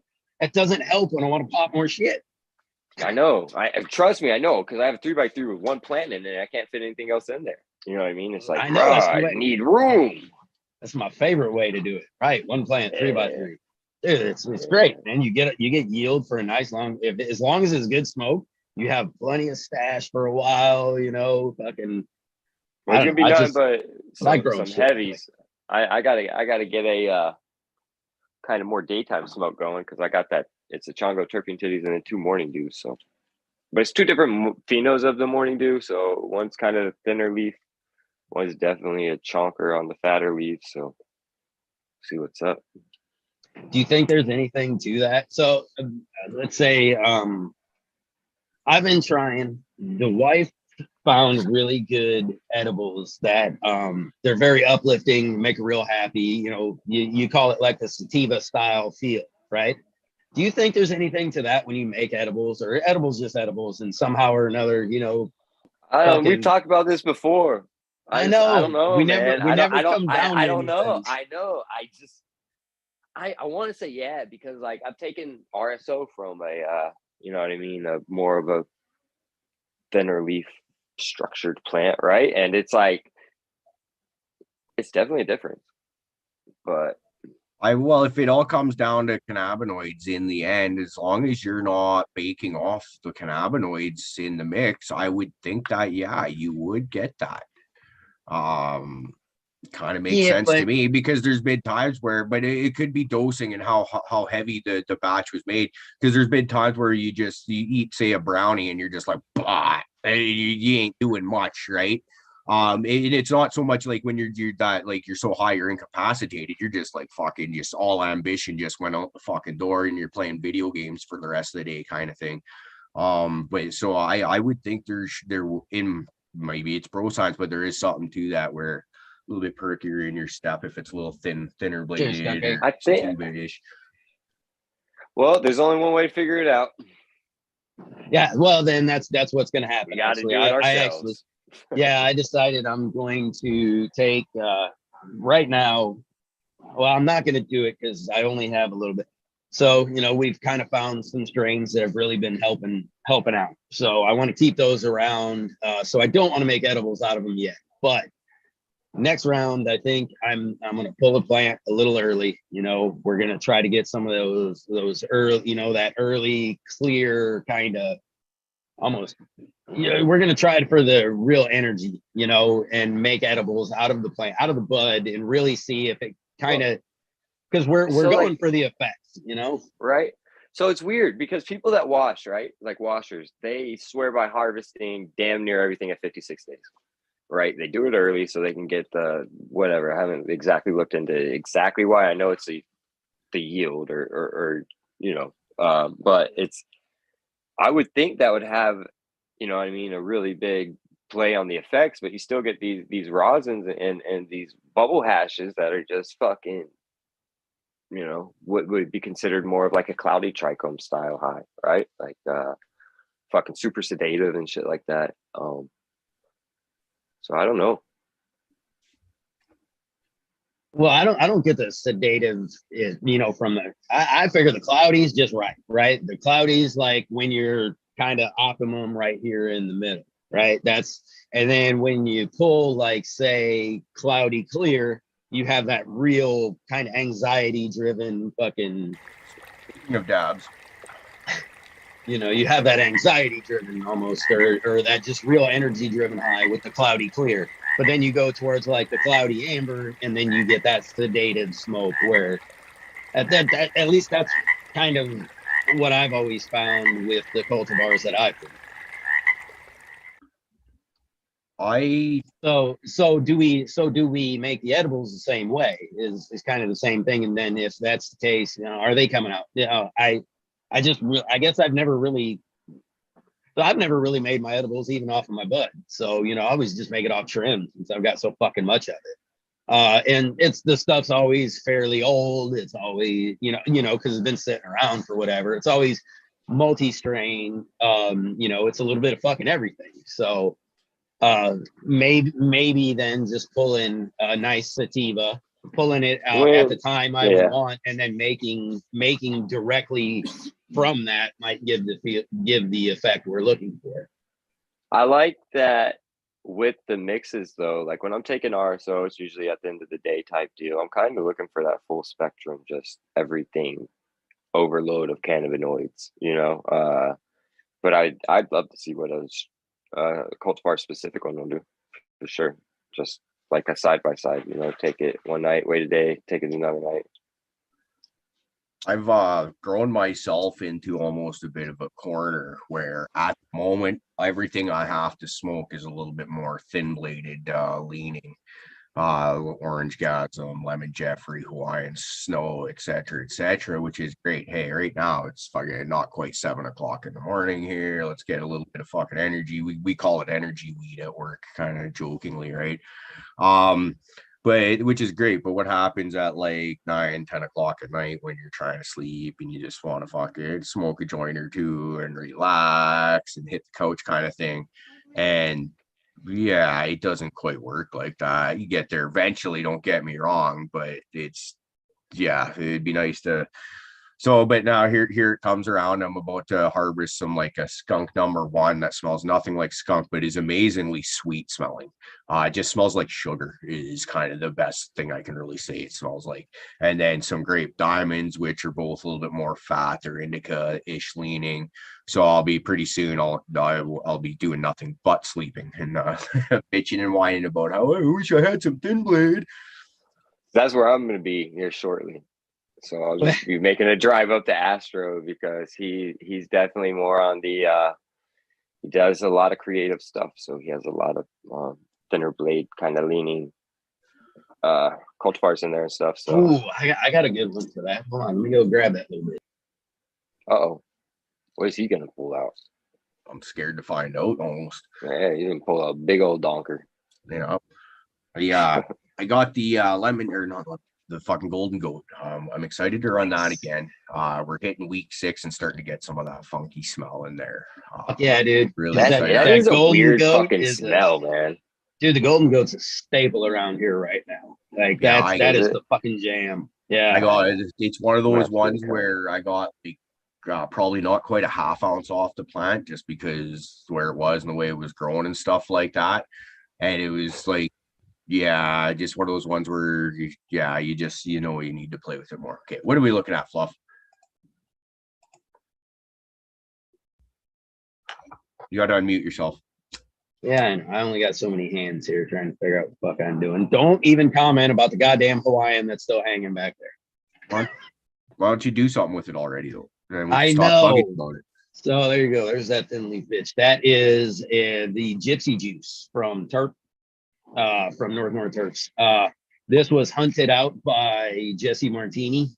that doesn't help when I want to pop more shit. I know. I trust me. I know, because I have a 3x3 with 1 plant in it. I can't fit anything else in there. You know what I mean? It's like, I know, that's the I way- need room. That's my favorite way to do it. Right, 1 plant, 3x3. Dude, it's great, man. You get yield for a nice long. As long as it's good smoke, you have plenty of stash for a while. You know, fucking. Well, it's gonna be nothing but like growing some shit. heavies. I gotta get a kind of more daytime smoke going, because I got that. It's a Chongo terpene titties and then 2 morning dews. So, but it's 2 different phenos of the morning dew. So one's kind of thinner leaf, one's definitely a chonker on the fatter leaf. So see what's up. Do you think there's anything to that? So let's say I've been trying. The wife found really good edibles that they're very uplifting, make her real happy. You know, you call it like the sativa style feel, right? Do you think there's anything to that when you make edibles, or edibles just edibles, and somehow or another, you know? We've talked about this before. I know. I don't know, man. I don't know. anything. I know. I want to say yeah, because like I've taken RSO from a you know what I mean, a more of a thinner leaf structured plant, right? And it's like it's definitely a difference. But Well, if it all comes down to cannabinoids in the end, as long as you're not baking off the cannabinoids in the mix, I would think that yeah, you would get that. Kind of makes sense to me, because there's been times where, but it could be dosing and how heavy the batch was made, because there's been times where you eat, say, a brownie and you're just like, bah, you ain't doing much, right? It's not so much like when you're that, like, you're so high you're incapacitated, you're just like fucking, just all ambition just went out the fucking door and you're playing video games for the rest of the day kind of thing. But so I would think there in, maybe it's bro science, but there is something to that where a little bit perkier in your step if it's a little thinner bladed. I think. Well, there's only one way to figure it out. Yeah, well, then that's what's going to happen. We got to do it ourselves. I decided I'm going to take right now. Well, I'm not going to do it because I only have a little bit. So, you know, we've kind of found some strains that have really been helping out. So I want to keep those around. So I don't want to make edibles out of them yet. But next round, I think I'm going to pull a plant a little early. You know, we're going to try to get some of those early, you know, that early clear kind of almost, you know, we're going to try it for the real energy, you know, and make edibles out of the plant, out of the bud, and really see if it kind of, because we're going like, for the effects, you know? Right. So it's weird because people that wash, right, like washers, they swear by harvesting damn near everything at 56 days. Right, they do it early so they can get the whatever. I haven't exactly looked into exactly why. I know it's the yield or you know, but it's. I would think that would have, you know what I mean, a really big play on the effects, but you still get these rosins and these bubble hashes that are just fucking, you know, what would be considered more of like a cloudy trichome style high, right? Like fucking super sedative and shit like that. So I don't know. Well, I don't get the sedative, you know, from the. I figure the cloudy's just right. The cloudy's like when you're kind of optimum right here in the middle, right? And then when you pull like say cloudy clear, you have that real kind of anxiety driven fucking. Speaking of dabs. You know, you have that anxiety driven almost, or that just real energy driven high with the cloudy clear. But then you go towards like the cloudy amber, and then you get that sedative smoke where at least that's kind of what I've always found with the cultivars that I've put. I So do we make the edibles the same way? Is kind of the same thing. And then if that's the case, are they coming out? I guess I've never really made my edibles even off of my bud. So, I always just make it off trim since I've got so fucking much of it. And the stuff's always fairly old. It's always, because it's been sitting around for whatever. It's always multi-strain. It's a little bit of fucking everything. So maybe then just pulling a nice sativa, pulling it out at the time I would want, and then making directly from that might give the effect we're looking for. I like that with the mixes though. Like when I'm taking RSO, it's usually at the end of the day type deal. I'm kind of looking for that full spectrum, just everything overload of cannabinoids, but I'd love to see what a cultivar specific one will do for sure. Just like a side by side, take it one night, wait a day, take it another night. I've grown myself into almost a bit of a corner where at the moment everything I have to smoke is a little bit more thin bladed leaning. Orange Gasm, Lemon Jeffrey, Hawaiian Snow, etc., which is great. Hey, right now it's fucking not quite 7 o'clock in the morning here. Let's get a little bit of fucking energy. We call it energy weed at work, kind of jokingly, right? But which is great. But what happens at like 9, 10 o'clock at night when you're trying to sleep and you just want to fucking smoke a joint or two and relax and hit the couch kind of thing? And yeah, it doesn't quite work like that. You get there eventually, don't get me wrong, but it'd be nice to. So, but now here it comes around. I'm about to harvest some like a skunk #1 that smells nothing like skunk, but is amazingly sweet smelling. It just smells like sugar is kind of the best thing I can really say it smells like. And then some grape diamonds, which are both a little bit more fat or indica-ish leaning. So I'll be pretty soon. I'll be doing nothing but sleeping and bitching and whining about how I wish I had some thin blade. That's where I'm going to be here shortly. So I'll just be making a drive up to Astro because he's definitely more on the he does a lot of creative stuff. So he has a lot of thinner blade kind of leaning cultivars in there and stuff. So ooh, I got a good one for that. Hold on, let me go grab that little bit. What is he gonna pull out? I'm scared to find out almost. Yeah, he didn't pull out a big old donker. Yeah, I got the lemon or not the fucking golden goat. I'm excited to run that again. We're hitting week 6 and starting to get some of that funky smell in there. Yeah, dude. Really that is a weird fucking smell, man. Dude, the golden goat's a staple around here right now. Like that is the fucking jam. Yeah, I got it. It's one of those ones where I got probably not quite a half ounce off the plant just because where it was and the way it was growing and stuff like that. And it was like, yeah, just one of those ones where you just you need to play with it more. Okay, what are we looking at, Fluff? You got to unmute yourself. Yeah, and I only got so many hands here trying to figure out what the fuck I'm doing. Don't even comment about the goddamn Hawaiian that's still hanging back there. Why don't you do something with it already, though? I know. About it. So there you go. There's that thin leaf bitch. That is the Gypsy Juice from Terp. From North Terps. This was hunted out by Jesse Martini.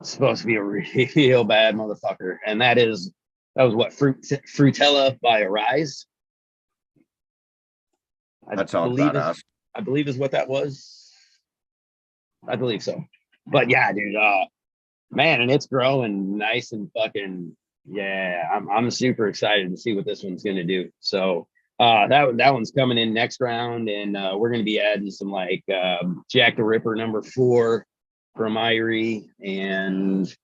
Supposed to be a real bad motherfucker, and that was what Frutella by Arise. That sounds badass. I believe is what that was. I believe so. But yeah, dude, man, and it's growing nice and fucking yeah. I'm super excited to see what this one's gonna do. So. That one's coming in next round, and we're going to be adding some like Jack the Ripper #4 from Irie, and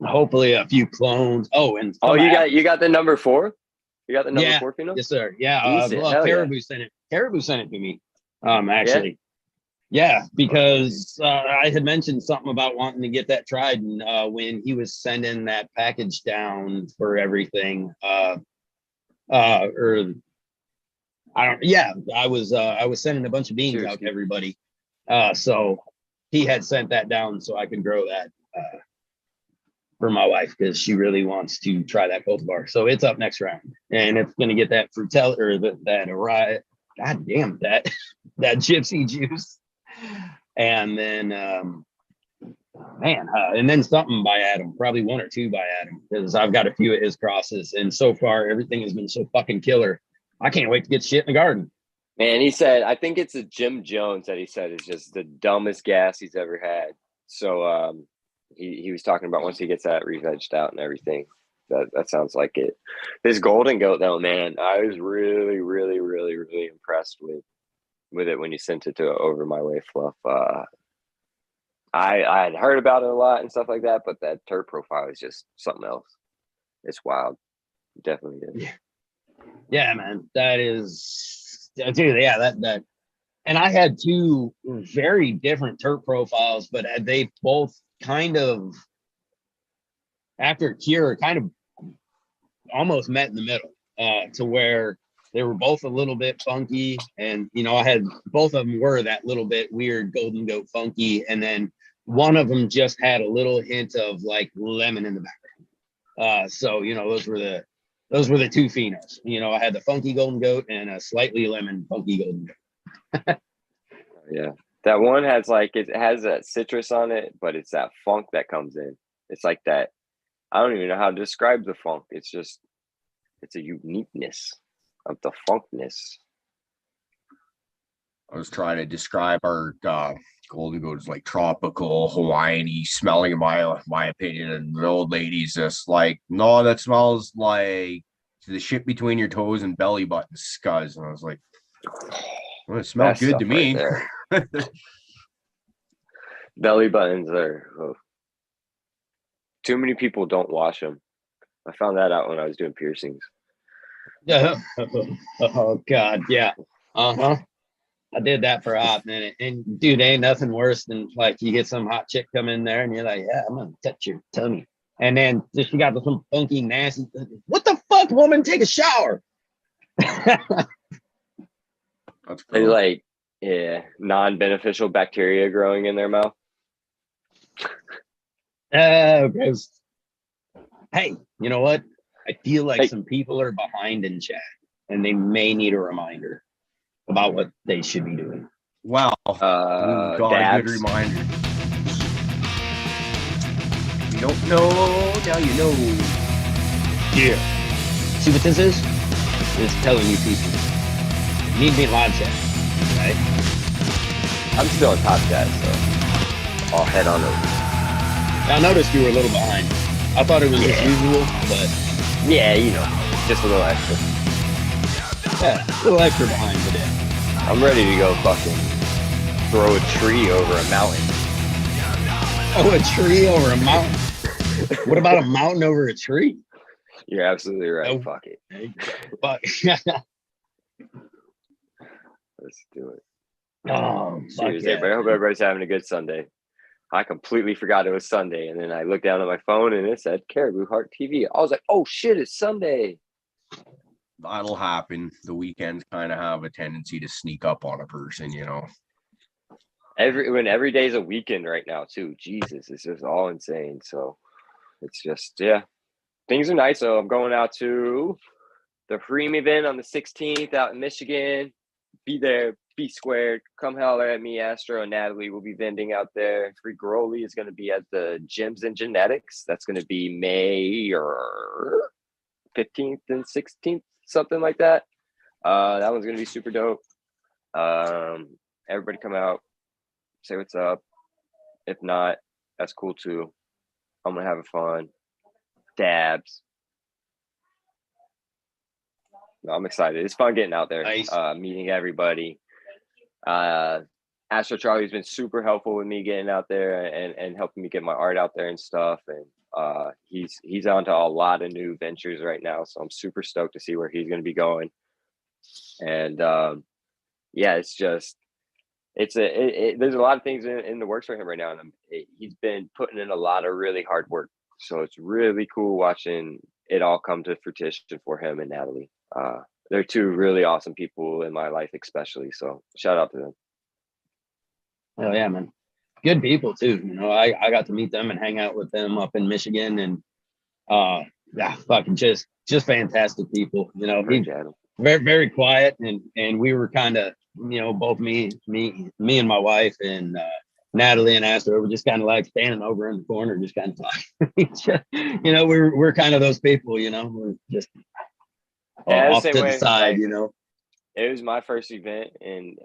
hopefully a few clones. Oh, and you got the #4. You got the #4 pheno? Yes, sir. Yeah, Caribou sent it. Caribou sent it to me. Actually, yeah, because I had mentioned something about wanting to get that tried, and when he was sending that package down for everything. I was sending a bunch of beans out to everybody. So he had sent that down so I could grow that. for my wife because she really wants to try that cultivar. So it's up next round, and it's gonna get that Frutella or that Orion. God damn that that gypsy juice, and then and then something by Adam, probably one or two by Adam, because I've got a few of his crosses, and so far everything has been so fucking killer. I can't wait to get shit in the garden. Man, he said, I think it's a Jim Jones that he said is just the dumbest gas he's ever had. So he was talking about once he gets that re-vegged out and everything. That sounds like it. This golden goat though, man, I was really, really, really, really impressed with it when you sent it to Over My Way Fluff. I had heard about it a lot and stuff like that, but that terp profile is just something else. It's wild. It definitely is. Yeah, man, that is, dude. Yeah, that. And I had two very different terp profiles, but they both kind of, after cure, kind of almost met in the middle, to where they were both a little bit funky. And, you know, I had both of them were that little bit weird golden goat funky. And then one of them just had a little hint of like lemon in the background. So, you know, those were the two phenos. You know, I had the funky golden goat and a slightly lemon funky golden goat. Yeah. That one has it has that citrus on it, but it's that funk that comes in. It's like that. I don't even know how to describe the funk. It's a uniqueness of the funkness. I was trying to describe our golden goat as like tropical Hawaiian-y smelling, in my opinion, and the old lady's just like, no, that smells like the shit between your toes and belly button scuzz. And I was like, well, it smelled That good to stuff me. right there. Belly buttons are too many people don't wash them. I found that out when I was doing piercings. Oh God, yeah. I did that for a hot minute, and dude, ain't nothing worse than like you get some hot chick come in there and you're like, yeah, I'm gonna touch your tummy, and then she got some funky nasty. What the fuck, woman? Take a shower. That's They cool. like, yeah, non-beneficial bacteria growing in their mouth. Gross. Hey, you know what? I feel like Hey. some people are behind in chat, and they may need a reminder about what they should be doing. Wow. Got a good Dabs. reminder. You don't know, now you know. Yeah. See what this is? It's telling you people. You need me in live chat, right? I'm still on top chat, so I'll head on over. I noticed you were a little behind. I thought it was as usual, but Yeah, you know, just a little extra. yeah, a little extra behind today. I'm ready to go fucking throw a tree over a mountain. Oh, a tree over a mountain. What about a mountain over a tree? You're absolutely right. Oh. Fuck it. But Let's do it. oh, fuck Cheers, yeah. everybody. I hope everybody's having a good Sunday. I completely forgot it was Sunday, and then I looked down at my phone and it said Caribou Heart TV. I was like, "Oh shit, it's Sunday!" That'll happen. The weekends kind of have a tendency to sneak up on a person, you know. Every day's a weekend right now too. Jesus, it's just all insane. So it's just things are nice. So I'm going out to the Freem event on the 16th out in Michigan. Be there, be squared. Come holler at me, Astro and Natalie will be vending out there. Free Growly is going to be at the Gyms and Genetics. That's going to be May or 15th and 16th, something like that. That one's going to be super dope. Everybody come out, say what's up. If not, that's cool too. I'm going to have fun. Dabs. No, I'm excited. It's fun getting out there, Nice. Meeting everybody. Astro Charlie's been super helpful with me getting out there and helping me get my art out there and stuff. And he's on to a lot of new ventures right now, so I'm super stoked to see where he's going to be going. And it's just there's a lot of things in the works for him right now, and he's been putting in a lot of really hard work. So it's really cool watching it all come to fruition for him and Natalie. They're two really awesome people in my life, especially. So shout out to them. Oh yeah, man. good people too. You know, I got to meet them and hang out with them up in Michigan, and yeah, fucking just fantastic people. You know, he Appreciate it. very quiet, and we were kind of, you know, both me and my wife and Natalie and Astor were just kind of like standing over in the corner, just kind of talking. You know, we're kind of those people. You know, we're just Yeah, the off same to the way, side. like, You know, it was my first event, and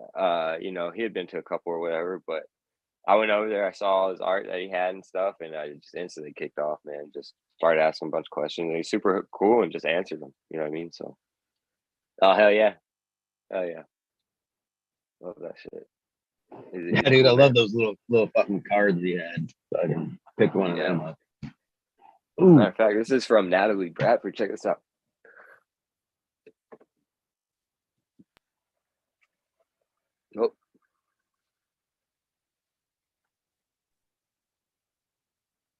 you know, he had been to a couple or whatever, but I went over there, I saw all his art that he had and stuff, and I just instantly kicked off, man. Just started asking a bunch of questions, and he's super cool and just answered them. You know what I mean? So, oh hell yeah, hell yeah, love that shit. He's yeah, a dude, I cool love man. those little fucking cards he had. Fucking pick one of Yeah. them up. Ooh, Matter of fact, this is from Natalie Bradford. Check this out. Oh,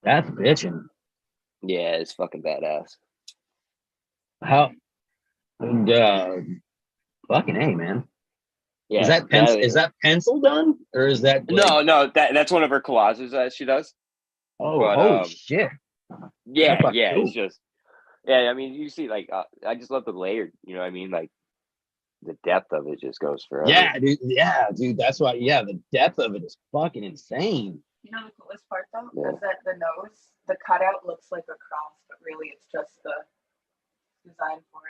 that's bitching. yeah, it's fucking badass. How? Fucking A, man. Yeah, Is that Natalie- pencil done, or is that like, no, that's one of her collages that she does. Oh, but, holy shit! Yeah, That's fucking yeah, cool. it's just, yeah. I mean, you see, like, I just love the layered. You know what I mean? Like, the depth of it just goes forever. Yeah, dude. That's why. Yeah, the depth of it is fucking insane. You know the coolest part though Yeah. is that the nose, the cutout looks like a cross, but really it's just the design for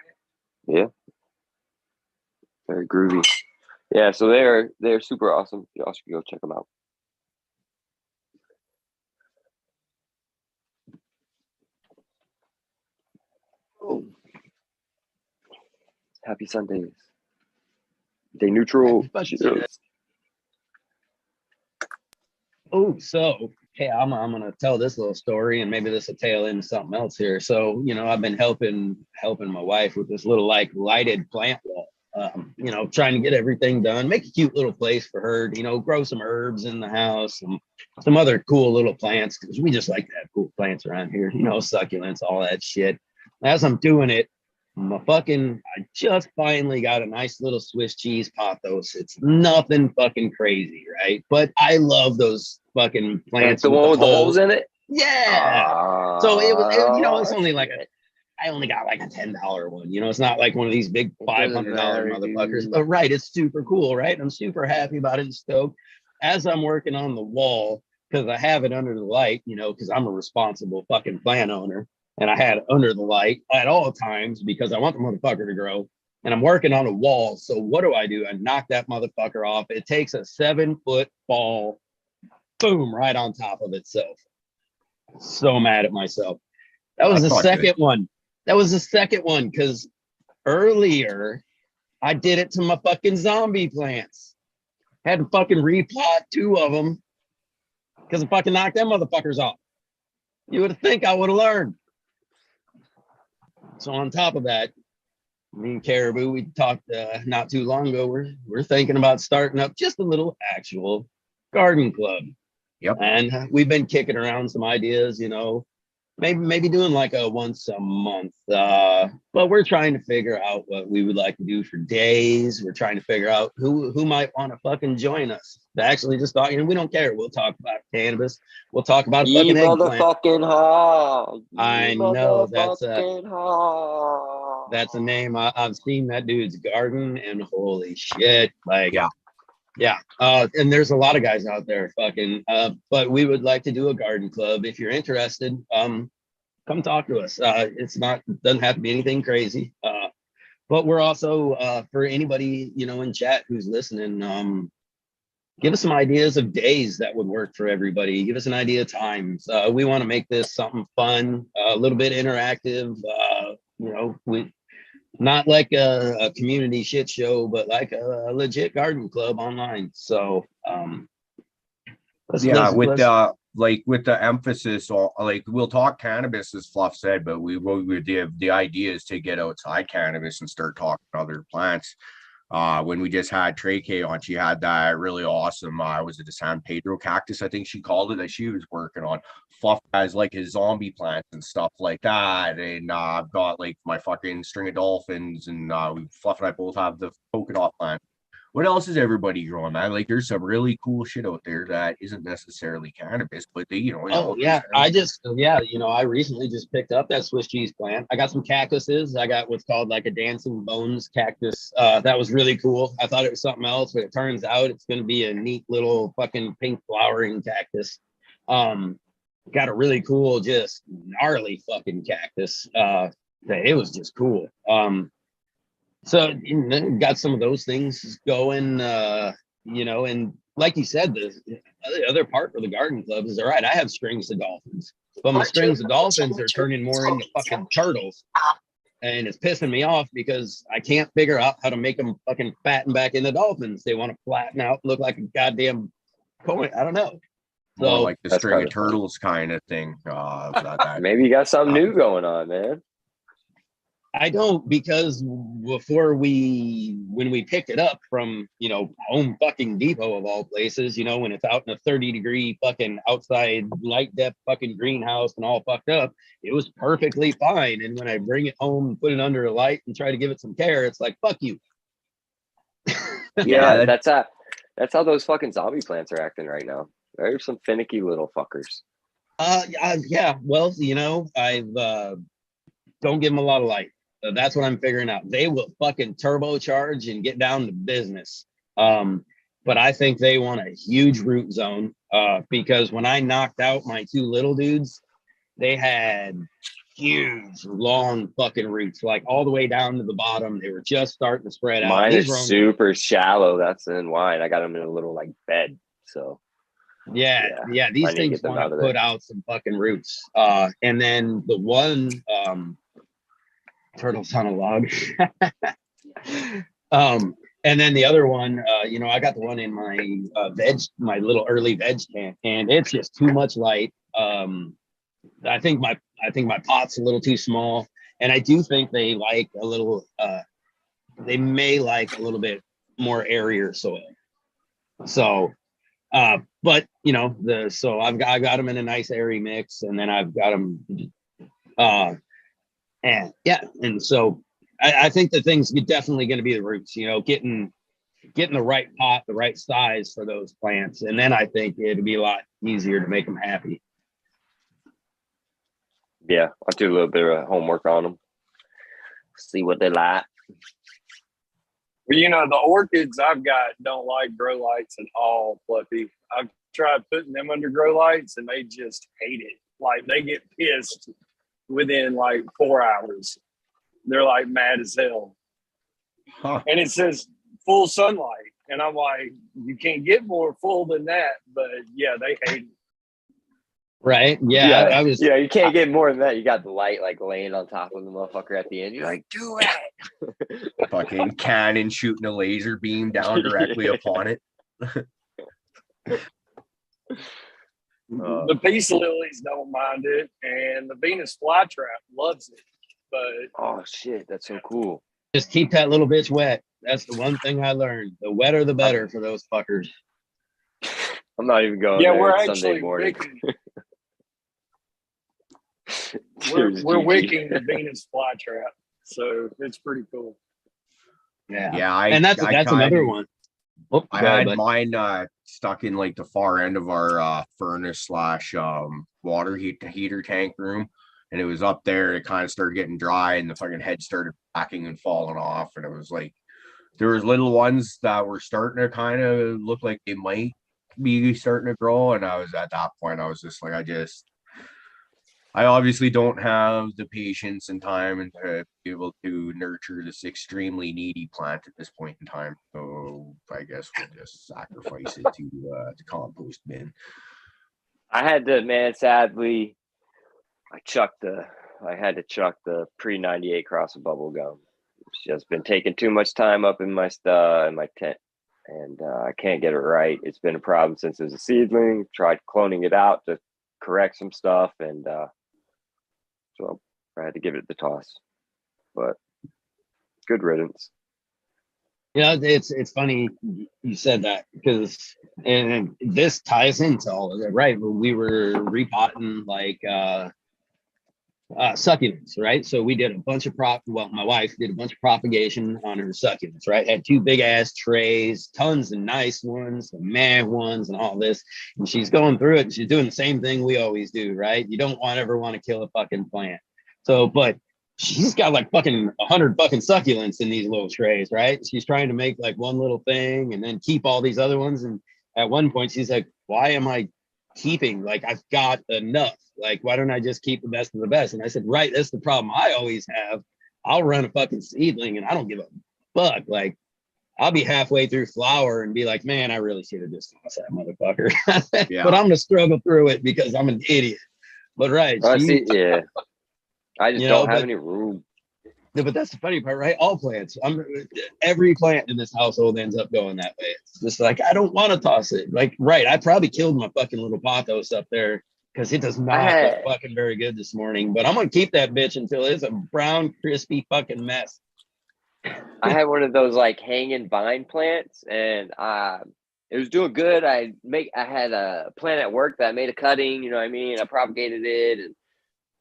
it. Very groovy. Yeah, so they're super awesome. Y'all should go check them out. Oh. Happy Sundays. Day neutral. Happy fucking Cheers. Oh, so hey, I'm gonna tell this little story, and maybe this will tail into something else here. So, you know, I've been helping my wife with this little like lighted plant wall. You know, trying to get everything done, make a cute little place for her, you know, grow some herbs in the house, and some other cool little plants, because we just like to have cool plants around here, you know, succulents, all that shit. As I'm doing it, I just finally got a nice little Swiss cheese pothos. It's nothing fucking crazy, right? But I love those fucking plants. That's the one with the holes in it? Yeah. So it was, you know, it's Oh, only like shit. I only got like a $10 one. You know, it's not like one of these big $500 matter, motherfuckers. dude. But right, it's super cool, right? I'm super happy about it and stoked. As I'm working on the wall, because I have it under the light, you know, because I'm a responsible fucking plant owner, and I had it under the light at all times because I want the motherfucker to grow. And I'm working on a wall. So what do? I knock that motherfucker off. It takes a 7-foot fall, boom, right on top of itself. So mad at myself. That was That's the not second good. one. That was the second one, because earlier I did it to my fucking zombie plants. Had to fucking replot 2 of them because I fucking knocked them motherfuckers off. You would think I would have learned. So on top of that, me and Caribou, we talked not too long ago. We're thinking about starting up just a little actual garden club. Yep. And we've been kicking around some ideas, you know, maybe doing like a once a month. But we're trying to figure out what we would like to do for days. We're trying to figure out who might want to fucking join us. To actually just talk, you know, we don't care. We'll talk about cannabis. We'll talk about a Ye fucking eggplant. motherfucking ha. I know, that's a a name. I've seen that dude's garden, and holy shit, like, yeah. And there's a lot of guys out there fucking, but we would like to do a garden club. If you're interested, come talk to us. Doesn't have to be anything crazy. But we're also, for anybody, you know, in chat who's listening, give us some ideas of days that would work for everybody. Give us an idea of times. We want to make this something fun, a little bit interactive. You know, we not like a community shit show, but like a legit garden club online. So, With the emphasis on, like, we'll talk cannabis as Fluff said, but the idea is to get outside cannabis and start talking other plants. When we just had Trey K on, she had that really awesome, was it the San Pedro cactus, I think she called it, that she was working on. Fluff has like his zombie plants and stuff like that, and I've got like my fucking string of dolphins, and Fluff and I both have the polka dot plant. What else is everybody growing? I like there's some really cool shit out there that isn't necessarily cannabis, but they, Oh yeah, I recently just picked up that Swiss cheese plant. I got some cactuses. I got what's called like a dancing bones cactus. That was really cool. I thought it was something else, but it turns out it's going to be a neat little fucking pink flowering cactus. Got a really cool, just gnarly fucking cactus. It was just cool. So got some of those things going, and like you said, the other part for the garden club is all right. I have strings of dolphins, but my strings of dolphins are turning more into fucking turtles. And it's pissing me off because I can't figure out how to make them fucking fatten back into dolphins. They want to flatten out, look like a goddamn coin. I don't know. more So like the That's string kinda of turtles kind of thing. Maybe you got something new going on, man. I don't, because when we picked it up from, Home fucking Depot of all places, when it's out in a 30-degree fucking outside light depth fucking greenhouse and all fucked up, it was perfectly fine. And when I bring it home and put it under a light and try to give it some care, it's like, fuck you. Yeah, that's how those fucking zombie plants are acting right now. They're some finicky little fuckers. Yeah. Well, I've don't give them a lot of light. So that's what I'm figuring out. They will fucking turbocharge and get down to business. But I think they want a huge root zone. Because when I knocked out my two little dudes, they had huge, long fucking roots, like all the way down to the bottom. They were just starting to spread out. Mine These are were only- super shallow. That's in wine. I got them in a little like bed. So Yeah. I need These to things get them want out to of there. put out some fucking roots. And then the one turtles on a log. And then the other one, I got the one in my little early veg tent, and it's just too much light. I think my pot's a little too small, and I do think they like a little. They may like a little bit more airier soil. So, but I got them in a nice airy mix, and then I've got them. And so I think the thing's definitely going to be the roots. Getting the right pot, the right size for those plants, and then I think it'd be a lot easier to make them happy. Yeah, I'll do a little bit of homework on them. See what they like. Well, the orchids I've got don't like grow lights at all, Fluffy. I've tried putting them under grow lights and they just hate it. Like they get pissed within like 4 hours. They're like mad as hell. Huh. And it says full sunlight. And I'm like, you can't get more full than that. But yeah, they hate it. Right? Yeah. You can't get more than that. You got the light like laying on top of the motherfucker at the end. You're like, do it. Fucking cannon shooting a laser beam down directly upon it. The peace lilies don't mind it, and the Venus flytrap loves it. But Oh shit, that's so cool. Just keep that little bitch wet. That's the one thing I learned. The wetter, the better for those fuckers. I'm not even going yeah, there. we're It's Sunday actually morning. wicking, Cheers, we're Gigi. wicking the Venus flytrap, so it's pretty cool. Yeah. Yeah, And that's another one. Oh, I go ahead, had bud. mine stuck in like the far end of our furnace slash water heater tank room, and it was up there. It kind of started getting dry, and the fucking head started cracking and falling off. And it was like there was little ones that were starting to kind of look like they might be starting to grow. And I was at that point, I was just like, I obviously don't have the patience and time and to be able to nurture this extremely needy plant at this point in time. So I guess we'll just sacrifice it to the compost bin. I had to, man, sadly, I had to chuck the pre-98 cross of bubble gum. It's just been taking too much time up in my tent, and I can't get it right. It's been a problem since it was a seedling. Tried cloning it out to correct some stuff, and so I had to give it the toss. But good riddance. It's funny you said that, because and this ties into all of it, right? When we were repotting like succulents, right? So we did a bunch of my wife did a bunch of propagation on her succulents, right? Had two big ass trays, tons of nice ones, the mad ones, and all this. And she's going through it and she's doing the same thing we always do, right? You don't ever want to kill a fucking plant. So, but she's got like fucking 100 fucking succulents in these little trays, right? She's trying to make like one little thing and then keep all these other ones. And at one point she's like, why am I keeping, like, I've got enough, like, why don't I just keep the best of the best? And I said, right, that's the problem I always have. I'll run a fucking seedling and I don't give a fuck. Like, I'll be halfway through flower and be like, man, I really should have just lost that motherfucker. Yeah. But I'm gonna struggle through it because I'm an idiot. But right, See, yeah. I just You don't know, have but- any room. yeah, but that's the funny part, right? All plants. Every plant in this household ends up going that way. It's just like, I don't want to toss it. Like, right, I probably killed my fucking little pothos up there because it does not look fucking very good this morning. But I'm gonna keep that bitch until it's a brown, crispy fucking mess. I had one of those like hanging vine plants, and it was doing good. I had a plant at work that I made a cutting. You know what I mean? I propagated it and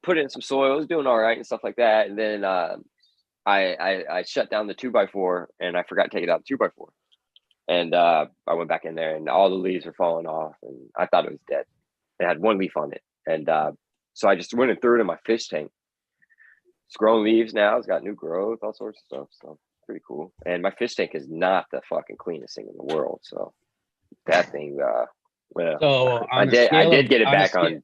put it in some soil. It was doing all right and stuff like that. And then I shut down the 2x4 and I forgot to take it out the 2x4. And I went back in there and all the leaves were falling off and I thought it was dead. It had one leaf on it. And so I just went and threw it in my fish tank. It's growing leaves now. It's got new growth, all sorts of stuff. So pretty cool. And my fish tank is not the fucking cleanest thing in the world. So that thing, well, So I did get it back on on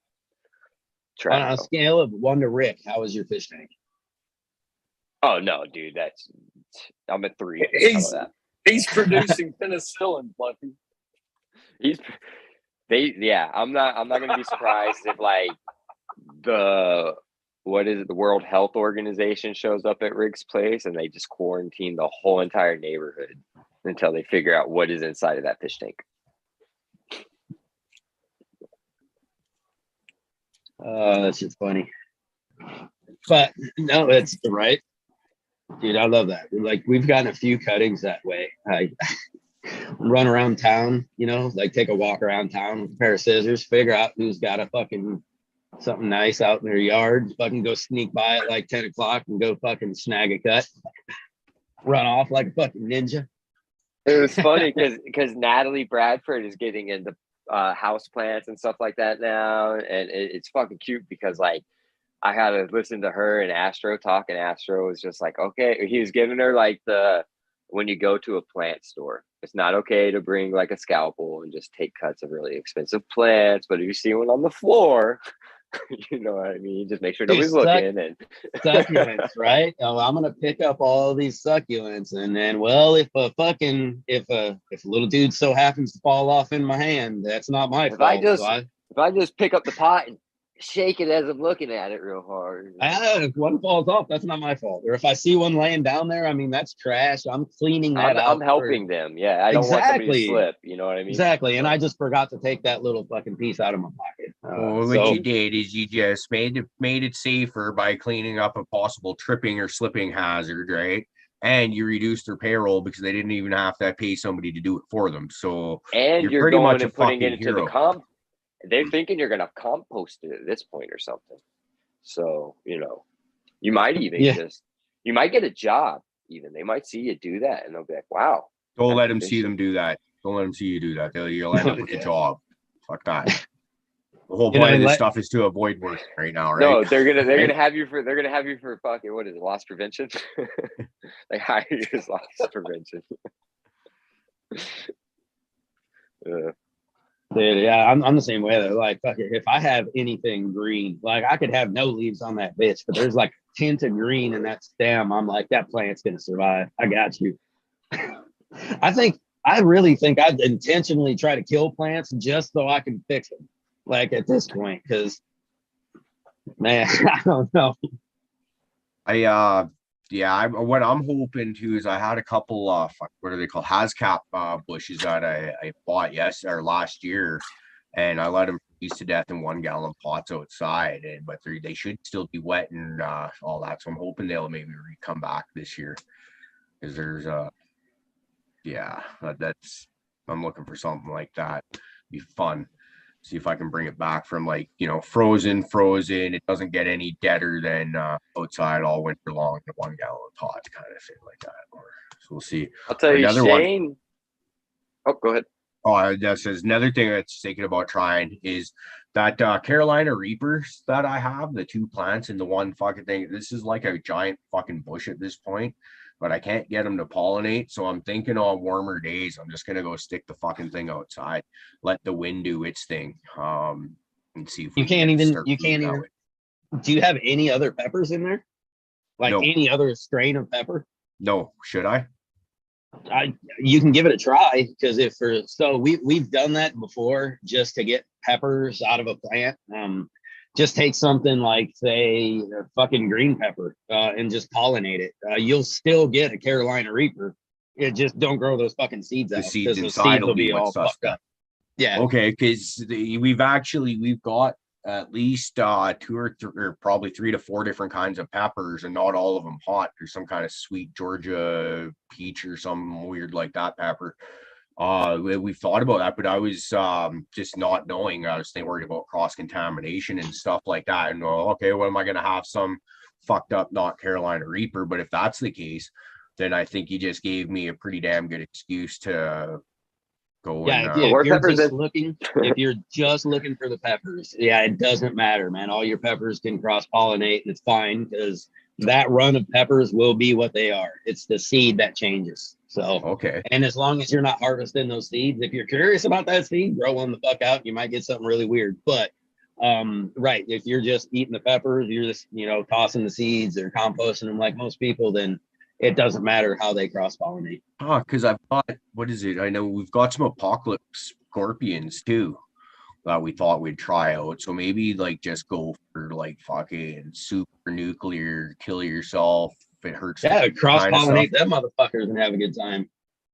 track. a scale of 1 to Rick, how is your fish tank? Oh no, dude, I'm at 3. How about that? He's producing penicillin, Fluffy. I'm not gonna be surprised if like the World Health Organization shows up at Rick's place and they just quarantine the whole entire neighborhood until they figure out what is inside of that fish tank. That's just funny. But no, it's right. Dude, I love that. Like, we've gotten a few cuttings that way. I run around town, you know, like take a walk around town with a pair of scissors, figure out who's got a fucking something nice out in their yard, fucking go sneak by at like 10 o'clock and go fucking snag a cut, run off like a fucking ninja. It was funny because Natalie Bradford is getting into house plants and stuff like that now, and it's fucking cute because like I had to listen to her and Astro talk, and Astro was just like, okay, he was giving her like when you go to a plant store, it's not okay to bring like a scalpel and just take cuts of really expensive plants, but if you see one on the floor, you know what I mean, just make sure nobody's looking. And Succulents, right? Oh, I'm gonna pick up all these succulents, and then, well, if a little dude so happens to fall off in my hand, that's not my if fault. if I just pick up the pot and shake it as I'm looking at it real hard, if one falls off, that's not my fault. Or if I see one laying down there, I mean, that's trash. I'm cleaning that out. I'm helping them. Yeah, I don't want somebody to Exactly. slip. You know what I mean? Exactly. And I just forgot to take that little fucking piece out of my pocket. Well, what you did is you just made it safer by cleaning up a possible tripping or slipping hazard, right? And you reduced their payroll because they didn't even have to pay somebody to do it for them. So And you're pretty going much a and putting it fucking into hero. the comp. They're thinking you're gonna compost it at this point or something. So you know, you might even you might get a job. Even they might see you do that, and they'll be like, "Wow." Don't let them see them do that. Don't let them see you do that. You'll end up with a job. Fuck that. The whole point of this stuff is to avoid work right now, right? No, they're gonna have you for fucking what is it, loss prevention? They hire you as loss prevention. Dude, yeah, I'm the same way though. Like, fuck it, if I have anything green, like I could have no leaves on that bitch, but there's like a tint of green in that stem. I'm like, that plant's gonna survive. I got you. I really think I'd intentionally try to kill plants just so I can fix them. Like at this point, because man, I don't know. What I'm hoping to is I had a couple what are they called, Hascap bushes that I bought last year, and I let them freeze to death in 1 gallon pots outside, but they should still be wet and all that. So I'm hoping they'll maybe come back this year, because there's that's I'm looking for something like that. Be fun. See if I can bring it back from like, frozen. It doesn't get any deader than outside all winter long in a 1 gallon pot kind of thing like that. So we'll see. I'll tell you, Another one. Shane. Oh, go ahead. Oh, that says another thing that's thinking about trying is that Carolina Reapers that I have, the 2 plants in the one fucking thing. This is like a giant fucking bush at this point, but I can't get them to pollinate. So I'm thinking on warmer days, I'm just gonna go stick the fucking thing outside, let the wind do its thing, and see if You we can't can even. start You can't moving that even. way. Do you have any other peppers in there? Like No. any other strain of pepper? No, should I? You can give it a try because we've done that before just to get peppers out of a plant. Just take something like say a fucking green pepper and just pollinate it. You'll still get a Carolina Reaper. It just don't grow those fucking seeds The out seeds because inside will be all what's fucked suspect. up. Yeah. Okay, because we've got at least 2 or probably 3 to 4 different kinds of peppers, and not all of them hot. There's some kind of sweet Georgia peach or some weird like that pepper. We've thought about that, but I was just not knowing. I was worried about cross contamination and stuff like that. And okay, what am I gonna have some fucked up not Carolina Reaper? But if that's the case, then I think you just gave me a pretty damn good excuse to go. Yeah, And, if you're peppers just in- looking, if you're just looking for the peppers, yeah, it doesn't matter, man. All your peppers can cross pollinate, and it's fine because that run of peppers will be what they are. It's the seed that changes. So, okay. and as long as you're not harvesting those seeds, if you're curious about that seed, grow one the fuck out. You might get something really weird, but right, if you're just eating the peppers, you're just tossing the seeds or composting them like most people, then it doesn't matter how they cross pollinate. Because I've got, what is it? I know we've got some apocalypse scorpions too that we thought we'd try out. So maybe like just go for like fucking super nuclear, kill yourself if it hurts. Yeah, cross kind of pollinate stuff. them motherfuckers and have a good time.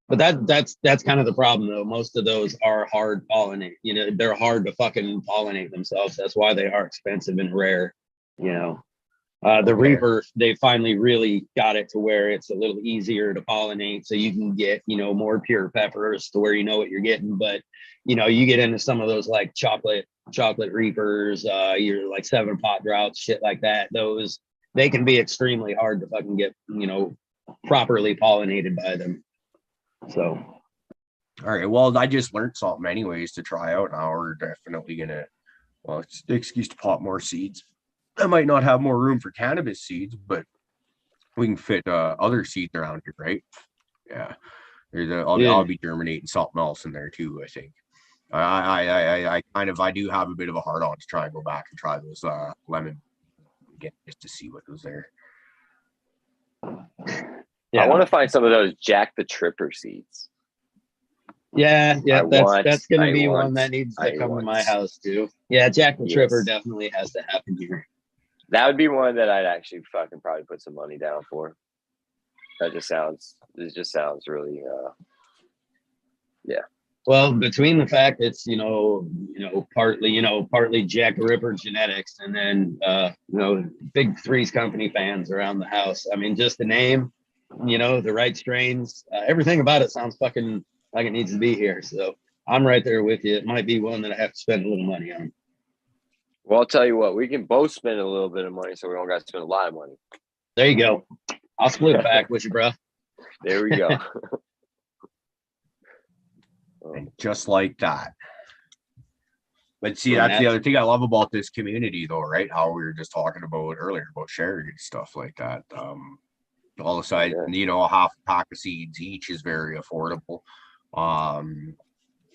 But that's kind of the problem though. Most of those are hard pollinate. They're hard to fucking pollinate themselves. That's why they are expensive and rare. The Reaper, they finally really got it to where it's a little easier to pollinate, so you can get more pure peppers to where you know what you're getting. But you get into some of those like chocolate Reapers, your like 7-pot droughts, shit like that. Those they can be extremely hard to fucking get properly pollinated by them. So, all right. Well, I just learned something anyways to try out. Now we're definitely gonna. Well, it's the excuse to pop more seeds. I might not have more room for cannabis seeds, but we can fit other seeds around here, right? Yeah. I'll be germinating something else in there too, I think. I do have a bit of a hard on to try and go back and try those lemon again just to see what was there. yeah, I want to find some of those Jack the Tripper seeds. yeah. That's gonna be one that needs to I come to my want. house too. Yeah, Jack the Yes. Tripper definitely has to happen here. That would be one that I'd actually fucking probably put some money down for. It just sounds really Well, between the fact it's partly Jack the Ripper genetics, and then Big Three's Company fans around the house. I mean, just the name, the right strains, everything about it sounds fucking like it needs to be here. So I'm right there with you. It might be one that I have to spend a little money on. well. I'll tell you what, we can both spend a little bit of money, so we don't got to spend a lot of money. There you go. I'll split it back with you, bro. There we go. And just like that. But see, Well, that's the other thing I love about this community, though, right? How we were just talking about earlier about sharing and stuff like that. All of a sudden, a half a pack of seeds each is very affordable.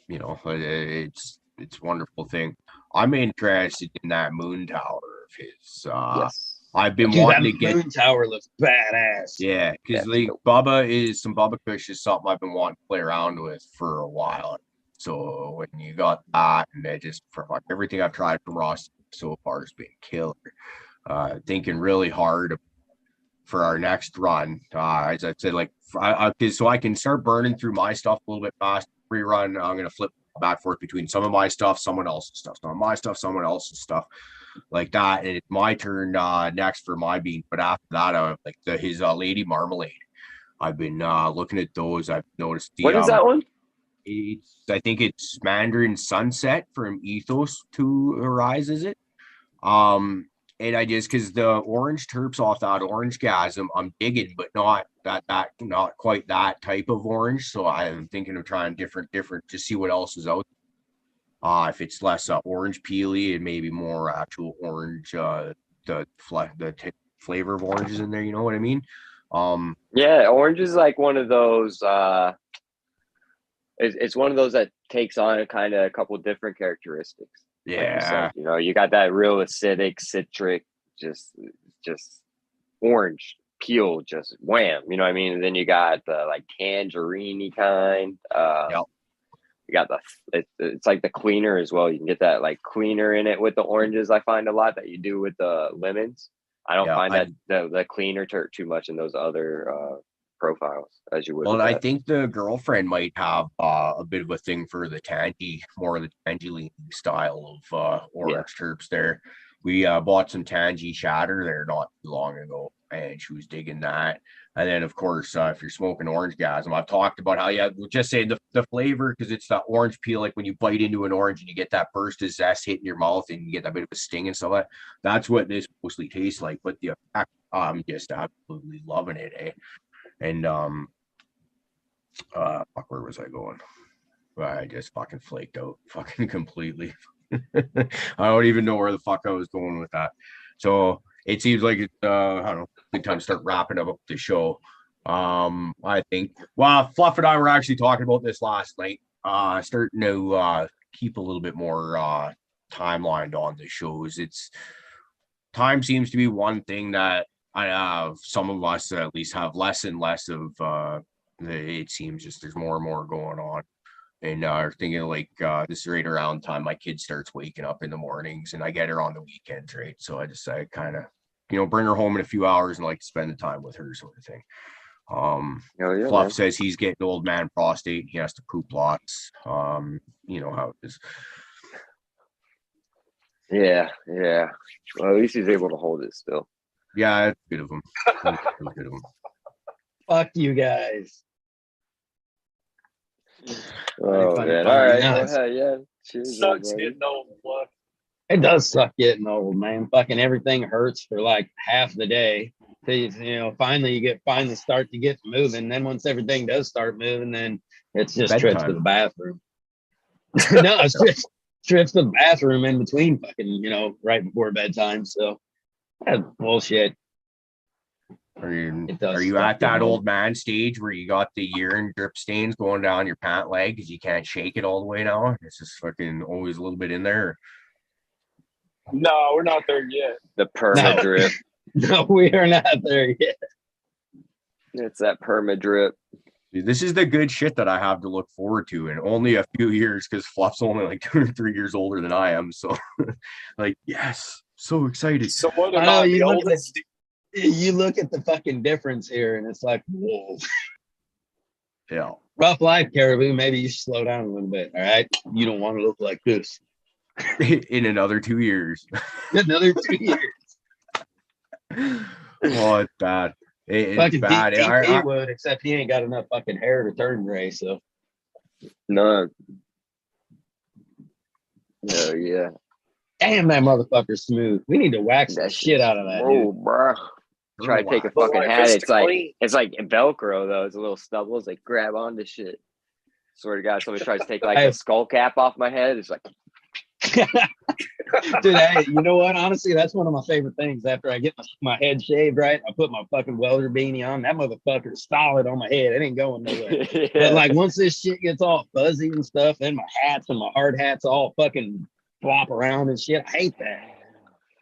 It's a wonderful thing. I'm interested in that moon tower of his. Yes. I've been Dude, wanting that to get. moon tower looks badass. Yeah, because like Bubba Kush is something I've been wanting to play around with for a while. So when you got that, and it just for everything I've tried from Ross so far has been killer. Thinking really hard for our next run. As I said, so I can start burning through my stuff a little bit fast. Rerun, I'm gonna flip back and forth between some of my stuff, someone else's stuff, some of my stuff, someone else's stuff. Like that, and it's my turn next for my bean. But after that, his Lady Marmalade. I've been looking at those. I've noticed What is that one? I think it's Mandarin Sunset from Ethos to Arise, is it? And I just because the orange terps off that orange gas, I'm digging, but not not quite that type of orange. So I'm thinking of trying different, to see what else is out. If it's less orange peely and maybe more actual orange, the flavor of oranges in there, you know what I mean? Yeah, orange is like one of those. It's one of those that takes on a kind of a couple different characteristics. Like you said, Yeah, you got that real acidic, citric, just orange peel, just wham. You know what I mean? And then you got the like tangerine kind. Yep. You got it's like the cleaner as well. You can get that like cleaner in it with the oranges. I find a lot that you do with the lemons. I don't Yeah, find that the cleaner too much in those other profiles as you would. Well, with I that. think the girlfriend might have a bit of a thing for the tangy, more of the tangy style of orange terps there. We bought some tangy shatter there not too long ago, and she was digging that. And then, of course, if you're smoking orange gasm, I've talked about how, yeah, we'll just say the flavor, because it's that orange peel, like when you bite into an orange and you get that burst of zest hitting your mouth and you get that bit of a sting and stuff like that. That's what this mostly tastes like. But the effect, I'm just absolutely loving it, eh? And fuck, where was I going? I just fucking flaked out fucking completely. I don't even know where the fuck I was going with that. So it seems like it's I don't know, good time to start wrapping up the show. I think Fluff and I were actually talking about this last night. Starting to keep a little bit more timeline on the shows. It's time seems to be one thing that I have some of us at least have less and less of. It seems just there's more and more going on, and thinking like this is right around time my kid starts waking up in the mornings, and I get her on the weekends, right? So I decided kind of bring her home in a few hours and like to spend the time with her, sort of thing. Yeah, Fluff man. says he's getting old man prostate. He has to poop lots. You know how it is. Yeah. Well, at least he's able to hold it still. Yeah, it's good of him. It's good of him. Fuck you guys. Oh funny, man! funny, All right, nice. go ahead. Yeah, cheers. Sucks everybody. getting old. What? It does suck getting old, man. Fucking everything hurts for like half the day. Till finally start to get moving. Then once everything does start moving, then it's just trips to Bedtime. the bathroom. No, it's just trips to the bathroom in between fucking, right before bedtime. So that's bullshit. Are you It does are you suck at that getting old man stage where you got the urine drip stains going down your pant leg because you can't shake it all the way now? It's just fucking always a little bit in there. No, we're not there yet. The perma drip. No, we are not there yet. It's that perma drip. This is the good shit that I have to look forward to in only a few years because Fluff's only like 2 or 3 years older than I am. So, like, yes, so excited. So what I am know, I, the you look at oldest? You look at the fucking difference here, and it's like, whoa. Yeah. Rough life, Caribou. Maybe you should slow down a little bit. All right, you don't want to look like this. In another 2 years. Another 2 years. Oh, it's bad. It's Fucking bad. DP would, except he ain't got enough fucking hair to turn gray. So, No. Oh yeah. damn, that motherfucker's smooth. We need to wax the shit out of that. Whoa, Dude. bro. Try to take a But fucking like, hat. it's clean. It's like Velcro though. It's a little stubble. It's like grab onto shit. Swear to God, somebody tries to take like a skull cap off my head. It's like, Dude, hey, you know what? Honestly, that's one of my favorite things. After I get my head shaved, right, I put my fucking welder beanie on. That motherfucker's solid on my head. It ain't going nowhere. yeah. But like once this shit gets all fuzzy and stuff, then my hats and my hard hats all fucking flop around and shit. I hate that.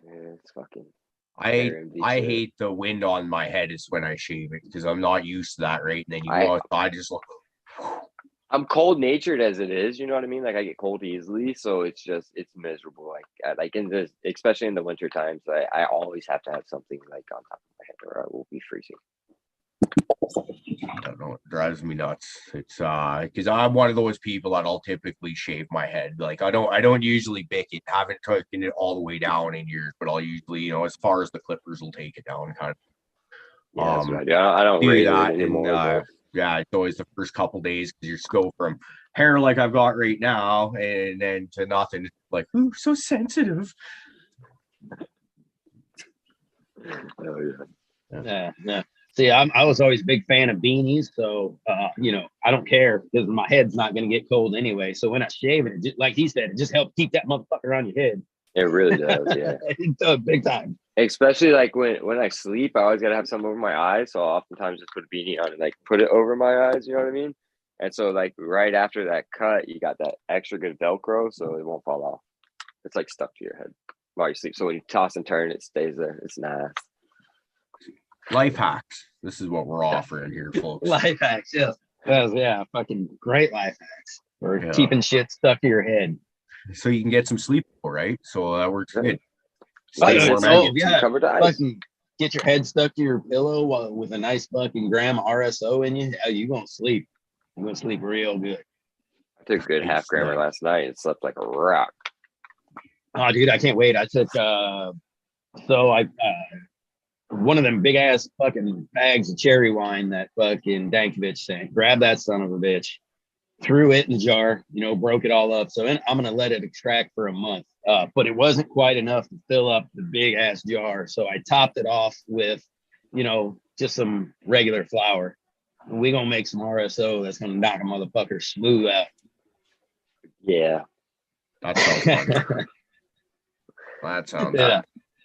Yeah, it's fucking. I hate the wind on my head is when I shave it because I'm not used to that, right? And then you go outside, just look. I'm cold natured as it is, you know what I mean? Like I get cold easily, so it's miserable. Like in this, especially in the winter times, I always have to have something like on top of my head or I will be freezing. I don't know, it drives me nuts. It's because I'm one of those people that I'll typically shave my head. Like I don't usually bick it, haven't taken it all the way down in years, but I'll usually, as far as the clippers will take it down kind of. Yeah, that's what I do. I don't do really that anymore. and yeah, it's always the first couple days because you're still from hair like I've got right now, and then to nothing. Like, ooh, so sensitive. Oh yeah. Yeah. See, I was always a big fan of beanies, so I don't care because my head's not gonna get cold anyway. So when I shave it, like he said, it just helps keep that motherfucker on your head. It really does, yeah. It does big time. Especially like when I sleep, I always gotta have something over my eyes. So I'll oftentimes just put a beanie on and like put it over my eyes, you know what I mean? And so like right after that cut, you got that extra good Velcro, so it won't fall off. It's like stuck to your head while you sleep. So when you toss and turn, it stays there. It's nice. Life hacks. This is what we're offering here, folks. Life hacks, yes. Yeah, fucking great life hacks for Yeah. keeping shit stuck to your head. So you can get some sleep, all right? So that works Yeah. good. Like, Stay Stay warm oh, and warm, yeah. covered eyes. Fucking get your head stuck to your pillow with a nice fucking gram of RSO in you. You gonna sleep. You're gonna sleep real good. I took a good half grammer last night and slept like a rock. Oh, dude, I can't wait. I took one of them big ass fucking bags of cherry wine that fucking Dankovich sent. Grabbed that son of a bitch, threw it in the jar, broke it all up. So I'm gonna let it extract for a month. But it wasn't quite enough to fill up the big ass jar. So I topped it off with, just some regular flour. And we gonna make some RSO that's gonna knock a motherfucker smooth out. Yeah. That sounds fun. That sounds Yeah. fun.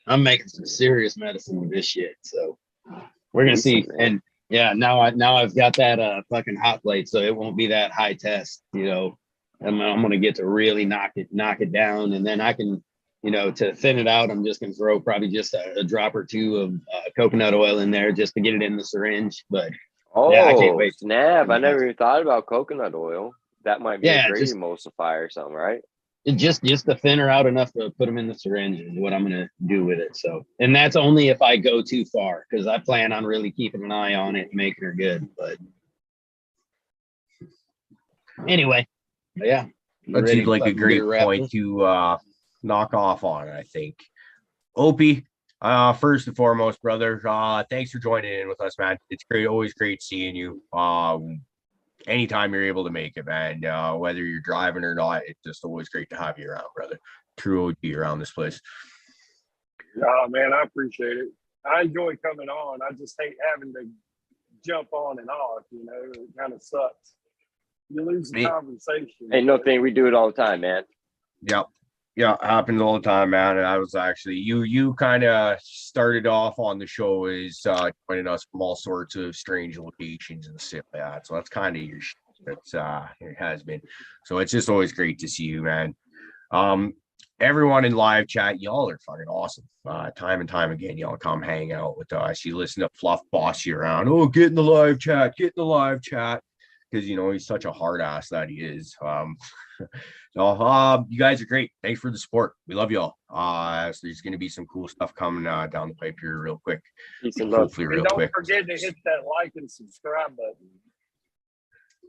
I'm making some serious medicine with this shit. So we're gonna see. Decent, man. And yeah, now I've got that fucking hot plate, so it won't be that high test. I'm gonna get to really knock it down, and then I can, to thin it out, I'm just gonna throw probably just a drop or two of coconut oil in there just to get it in the syringe. But Oh, yeah, I can't wait. snap. I never even thought about coconut oil. That might be Yeah, a great just- emulsifier or something, right? it just to thin her out enough to put them in the syringe is what I'm gonna do with it. So, and that's only if I go too far, because I plan on really keeping an eye on it and making her good. But anyway, yeah, That ready seems to like a fucking get great her wrapped point up. to knock off on, I think. Opie, first and foremost, brother, thanks for joining in with us, man. It's always great seeing you. Anytime you're able to make it, man. Whether you're driving or not, it's just always great to have you around, brother. True OG around this place. Oh man, I appreciate it. I enjoy coming on. I just hate having to jump on and off. It kind of sucks. You lose the Me- conversation. Ain't no thing. We do it all the time, man. Yep. Yeah, it happens all the time, man. And I was actually you kind of started off on the show as joining us from all sorts of strange locations and stuff like that. So that's kind of your shit. That's it has been. So it's just always great to see you, man. Everyone in live chat, y'all are fucking awesome. Time and time again, y'all come hang out with us. You listen to Fluff boss you around. Oh, get in the live chat, because he's such a hard ass that he is. So you guys are great. Thanks for the support. We love y'all. So there's gonna be some cool stuff coming down the pipe here real quick. Peace and love. Hopefully And real don't quick. forget to hit that like and subscribe button.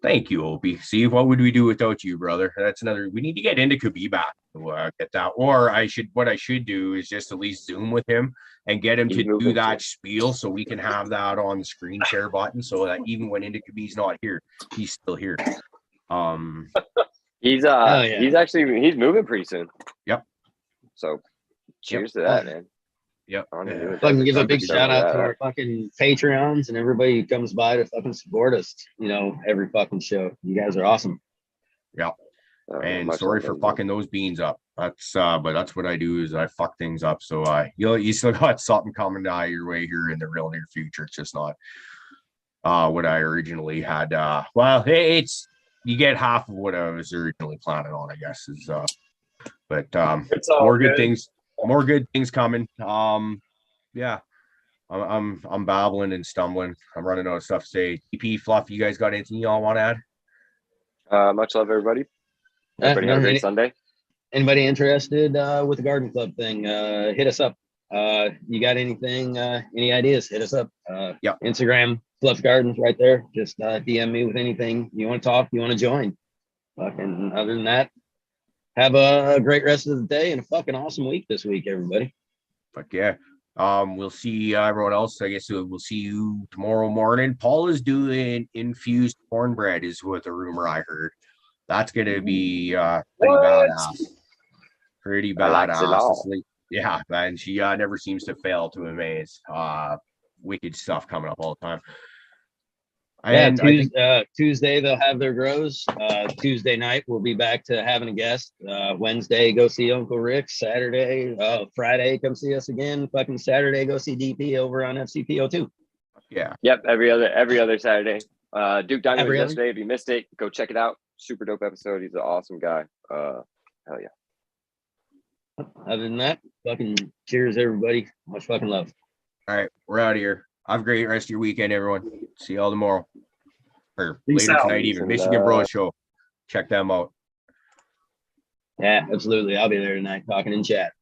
Thank you, Opie. See, what would we do without you, brother? That's another. We need to get into Khabib to get that. Or what I should do is just at least Zoom with him and get him He's to do moving that too. spiel so we can have that on the screen share button, so that even when Into Khabib's not here, he's still here. He's Hell yeah. he's moving pretty soon. Yep. So cheers to that, man. Yep. On to Yeah. doing Fucking that. give a big Something shout like out to that. our fucking Patreons and everybody who comes by to fucking support us. Every fucking show. You guys are awesome. And Much sorry love, for everyone. fucking those beans up. But that's what I do is I fuck things up. So you still got something coming your way here in the real near future. It's just not what I originally had. You get half of what I was originally planning on, I guess. But It's all more good good. more good things coming. Yeah. I'm babbling and stumbling. I'm running out of stuff to say. TP Fluff, you guys got anything y'all want to add? Much love, everybody. Everybody have a great Sunday. Anybody interested with the garden club thing? Hit us up. You got anything? Any ideas? Hit us up. Yep. Instagram, Fluff Gardens, right there. Just DM me with anything you want to talk. You want to join. Fucking. Other than that, have a great rest of the day and a fucking awesome week this week, everybody. Fuck yeah. We'll see everyone else. I guess we'll see you tomorrow morning. Paul is doing infused cornbread, is what the rumor I heard. That's gonna be pretty What? badass. Pretty I likes it badass. all. It's like- yeah, man. She never seems to fail to amaze. Wicked stuff coming up all the time. Yeah, And I think Tuesday they'll have their grows. Tuesday night we'll be back to having a guest. Wednesday go see Uncle Rick. Saturday, Friday come see us again. Fucking Saturday go see DP over on FCPO2. yeah, Yep, every other Saturday. Duke Diamond Every was other? yesterday. If you missed it, go check it out. Super dope episode. He's an awesome guy. Hell yeah. Other than that, fucking cheers everybody. Much fucking love. all right, we're out of here. Have a great rest of your weekend, everyone. See y'all tomorrow. Or Peace later out. tonight, even And, Michigan Bros Show. Check them out. Yeah, absolutely. I'll be there tonight talking in chat.